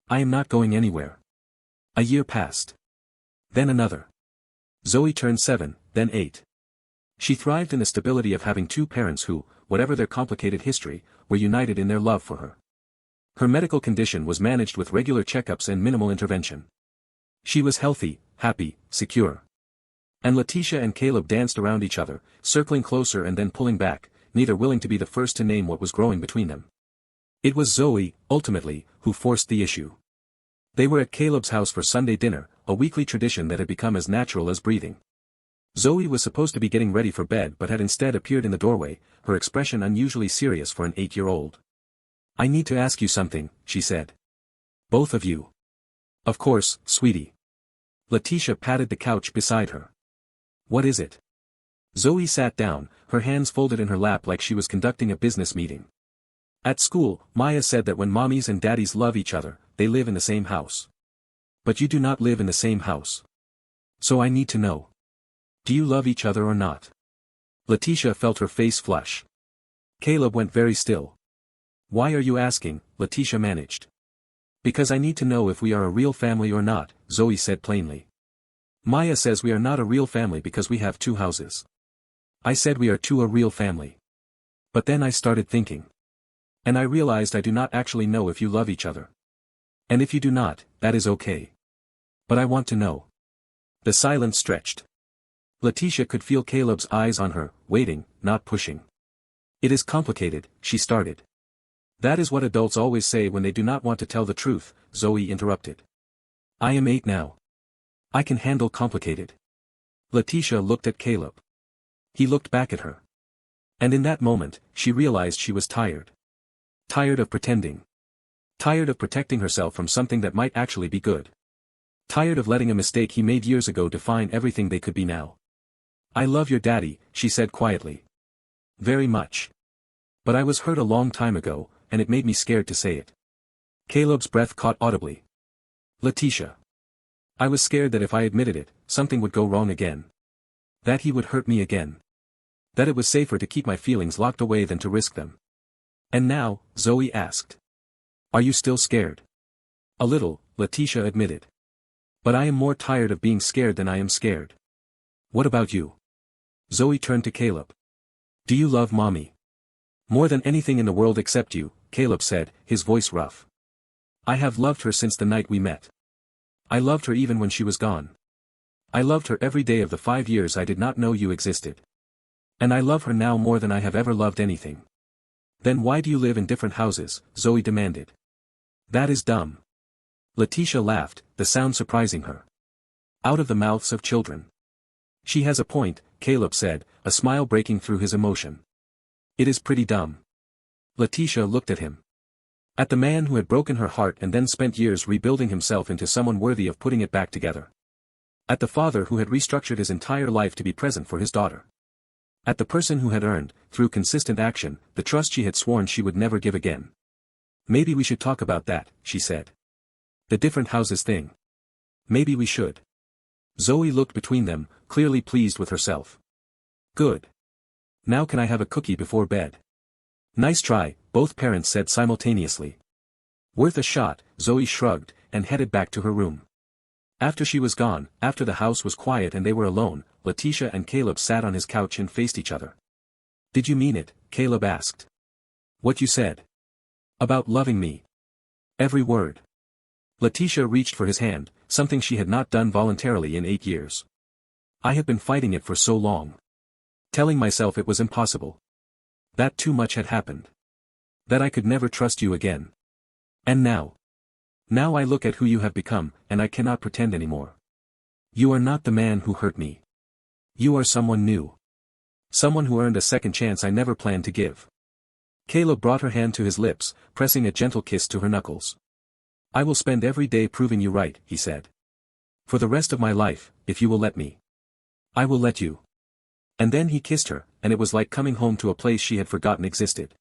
I am not going anywhere. A year passed. Then another. Zoe turned 7, then 8. She thrived in the stability of having two parents who, whatever their complicated history, were united in their love for her. Her medical condition was managed with regular checkups and minimal intervention. She was healthy, happy, secure. And Letitia and Caleb danced around each other, circling closer and then pulling back, neither willing to be the first to name what was growing between them. It was Zoe, ultimately, who forced the issue. They were at Caleb's house for Sunday dinner, a weekly tradition that had become as natural as breathing. Zoe was supposed to be getting ready for bed but had instead appeared in the doorway, her expression unusually serious for an 8-year-old. I need to ask you something, she said. Both of you. Of course, sweetie. Letitia patted the couch beside her. What is it? Zoe sat down, her hands folded in her lap like she was conducting a business meeting. At school, Maya said that when mommies and daddies love each other, they live in the same house. But you do not live in the same house. So I need to know. Do you love each other or not? Letitia felt her face flush. Caleb went very still. Why are you asking? Letitia managed. Because I need to know if we are a real family or not, Zoe said plainly. Maya says we are not a real family because we have two houses. I said we are a real family. But then I started thinking. And I realized I do not actually know if you love each other. And if you do not, that is okay. But I want to know. The silence stretched. Letitia could feel Caleb's eyes on her, waiting, not pushing. It is complicated, she started. That is what adults always say when they do not want to tell the truth, Zoe interrupted. I am 8 now. I can handle complicated. Letitia looked at Caleb. He looked back at her. And in that moment, she realized she was tired. Tired of pretending. Tired of protecting herself from something that might actually be good. Tired of letting a mistake he made years ago define everything they could be now. "I love your daddy," she said quietly. "Very much. But I was hurt a long time ago, and it made me scared to say it." Caleb's breath caught audibly. "Letitia. I was scared that if I admitted it, something would go wrong again. That he would hurt me again. That it was safer to keep my feelings locked away than to risk them." "And now?" Zoe asked. "Are you still scared?" "A little," Letitia admitted. "But I am more tired of being scared than I am scared." "What about you?" Zoe turned to Caleb. "Do you love Mommy?" "More than anything in the world except you," Caleb said, his voice rough. "I have loved her since the night we met. I loved her even when she was gone. I loved her every day of the 5 years I did not know you existed. And I love her now more than I have ever loved anything." "Then why do you live in different houses?" Zoe demanded. "That is dumb." Letitia laughed, the sound surprising her. "Out of the mouths of children." "She has a point," Caleb said, a smile breaking through his emotion. "It is pretty dumb." Letitia looked at him. At the man who had broken her heart and then spent years rebuilding himself into someone worthy of putting it back together. At the father who had restructured his entire life to be present for his daughter. At the person who had earned, through consistent action, the trust she had sworn she would never give again. "Maybe we should talk about that," she said. "The different houses thing. Maybe we should." Zoe looked between them, clearly pleased with herself. "Good. Now can I have a cookie before bed?" "Nice try," both parents said simultaneously. "Worth a shot," Zoe shrugged, and headed back to her room. After she was gone, after the house was quiet and they were alone, Letitia and Caleb sat on his couch and faced each other. "Did you mean it?" Caleb asked. "What you said? About loving me?" "Every word." Letitia reached for his hand, something she had not done voluntarily in 8 years. "I have been fighting it for so long. Telling myself it was impossible. That too much had happened. That I could never trust you again. And now. Now I look at who you have become, and I cannot pretend anymore. You are not the man who hurt me. You are someone new. Someone who earned a second chance I never planned to give." Caleb brought her hand to his lips, pressing a gentle kiss to her knuckles. "I will spend every day proving you right," he said. "For the rest of my life, if you will let me. I will let you." And then he kissed her, and it was like coming home to a place she had forgotten existed.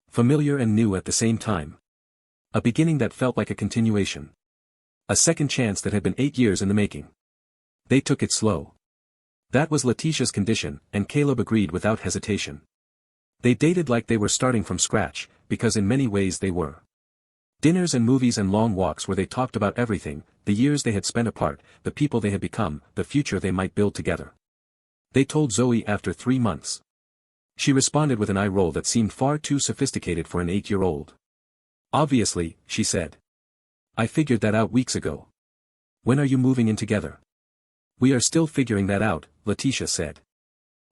Familiar and new at the same time. A beginning that felt like a continuation. A second chance that had been 8 years in the making. They took it slow. That was Letitia's condition, and Caleb agreed without hesitation. They dated like they were starting from scratch, because in many ways they were. Dinners and movies and long walks where they talked about everything, the years they had spent apart, the people they had become, the future they might build together. They told Zoe after 3 months. She responded with an eye roll that seemed far too sophisticated for an 8-year-old. "Obviously," she said. "I figured that out weeks ago. When are you moving in together?" "We are still figuring that out," Letitia said.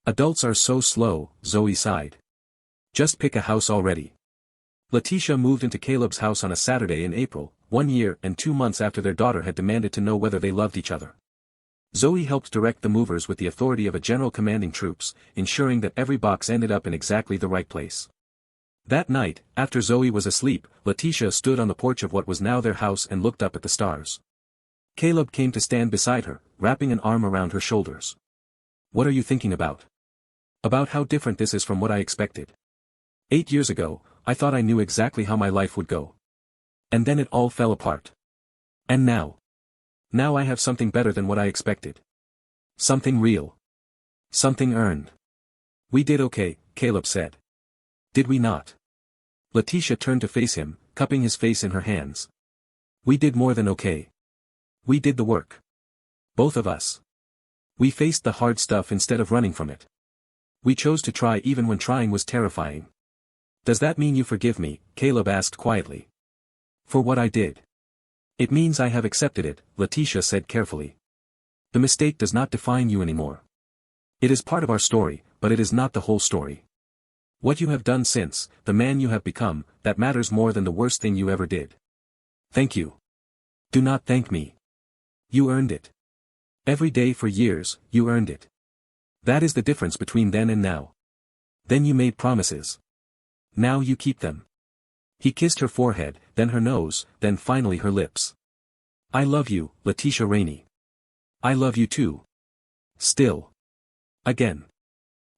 "Adults are so slow," Zoe sighed. "Just pick a house already." Letitia moved into Caleb's house on a Saturday in April, 1 year and 2 months after their daughter had demanded to know whether they loved each other. Zoe helped direct the movers with the authority of a general commanding troops, ensuring that every box ended up in exactly the right place. That night, after Zoe was asleep, Letitia stood on the porch of what was now their house and looked up at the stars. Caleb came to stand beside her, wrapping an arm around her shoulders. "What are you thinking about?" "About how different this is from what I expected. 8 years ago, I thought I knew exactly how my life would go. And then it all fell apart. And now. Now I have something better than what I expected. Something real. Something earned." "We did okay," Caleb said. "Did we not?" Letitia turned to face him, cupping his face in her hands. "We did more than okay. We did the work. Both of us. We faced the hard stuff instead of running from it. We chose to try even when trying was terrifying." "Does that mean you forgive me?" Caleb asked quietly. "For what I did?" "It means I have accepted it," Letitia said carefully. "The mistake does not define you anymore. It is part of our story, but it is not the whole story. What you have done since, the man you have become, that matters more than the worst thing you ever did." "Thank you." "Do not thank me. You earned it. Every day for years, you earned it. That is the difference between then and now. Then you made promises. Now you keep them. He kissed her forehead, then her nose, then finally her lips. I love you, Letitia Rainey. I love you too. Still. Again.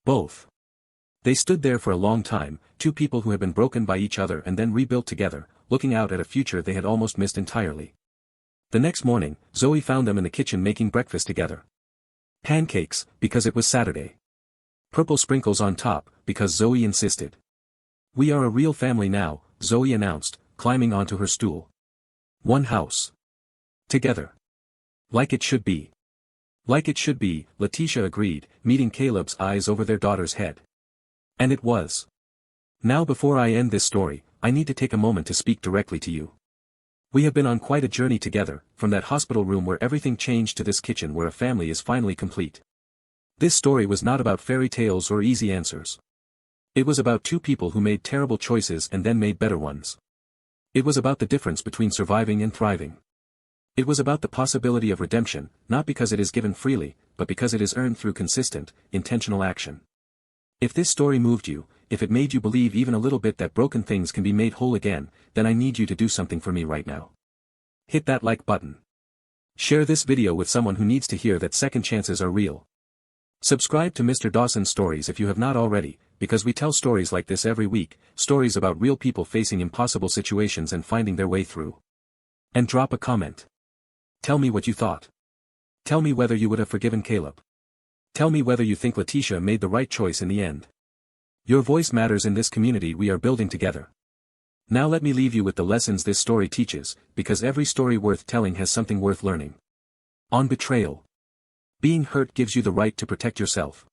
Both. They stood there for a long time, two people who had been broken by each other and then rebuilt together, looking out at a future they had almost missed entirely. The next morning, Zoe found them in the kitchen making breakfast together. Pancakes, because it was Saturday. Purple sprinkles on top, because Zoe insisted. We are a real family now, Zoe announced, climbing onto her stool. One house. Together. Like it should be. Like it should be, Letitia agreed, meeting Caleb's eyes over their daughter's head. And it was. Now before I end this story, I need to take a moment to speak directly to you. We have been on quite a journey together, from that hospital room where everything changed to this kitchen where a family is finally complete. This story was not about fairy tales or easy answers. It was about two people who made terrible choices and then made better ones. It was about the difference between surviving and thriving. It was about the possibility of redemption, not because it is given freely, but because it is earned through consistent, intentional action. If this story moved you, if it made you believe even a little bit that broken things can be made whole again, then I need you to do something for me right now. Hit that like button. Share this video with someone who needs to hear that second chances are real. Subscribe to Mr. Dawson Stories if you have not already, because we tell stories like this every week, stories about real people facing impossible situations and finding their way through. And drop a comment. Tell me what you thought. Tell me whether you would have forgiven Caleb. Tell me whether you think Letitia made the right choice in the end. Your voice matters in this community we are building together. Now let me leave you with the lessons this story teaches, because every story worth telling has something worth learning. On betrayal. Being hurt gives you the right to protect yourself.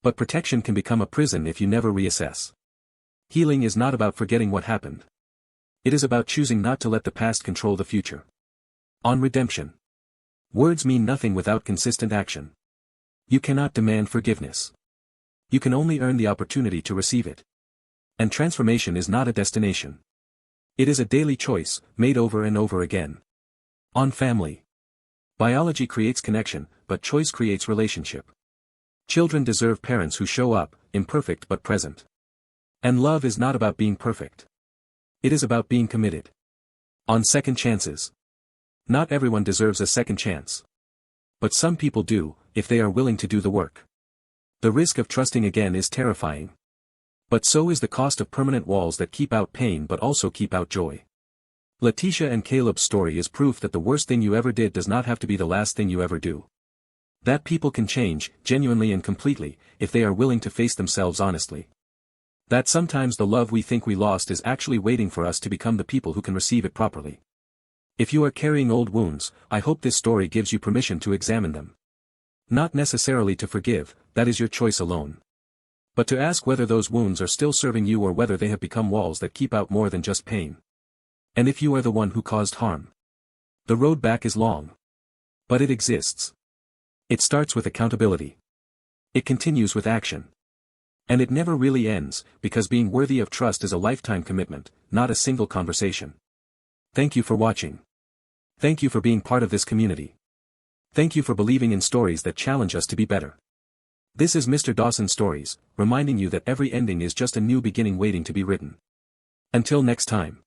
But protection can become a prison if you never reassess. Healing is not about forgetting what happened. It is about choosing not to let the past control the future. On redemption. Words mean nothing without consistent action. You cannot demand forgiveness. You can only earn the opportunity to receive it. And transformation is not a destination. It is a daily choice, made over and over again. On family. Biology creates connection, but choice creates relationship. Children deserve parents who show up, imperfect but present. And love is not about being perfect. It is about being committed. On second chances. Not everyone deserves a second chance. But some people do, if they are willing to do the work. The risk of trusting again is terrifying. But so is the cost of permanent walls that keep out pain but also keep out joy. Letitia and Caleb's story is proof that the worst thing you ever did does not have to be the last thing you ever do. That people can change, genuinely and completely, if they are willing to face themselves honestly. That sometimes the love we think we lost is actually waiting for us to become the people who can receive it properly. If you are carrying old wounds, I hope this story gives you permission to examine them. Not necessarily to forgive, that is your choice alone. But to ask whether those wounds are still serving you or whether they have become walls that keep out more than just pain. And if you are the one who caused harm. The road back is long. But it exists. It starts with accountability. It continues with action. And it never really ends, because being worthy of trust is a lifetime commitment, not a single conversation. Thank you for watching. Thank you for being part of this community. Thank you for believing in stories that challenge us to be better. This is Mr. Dawson Stories, reminding you that every ending is just a new beginning waiting to be written. Until next time.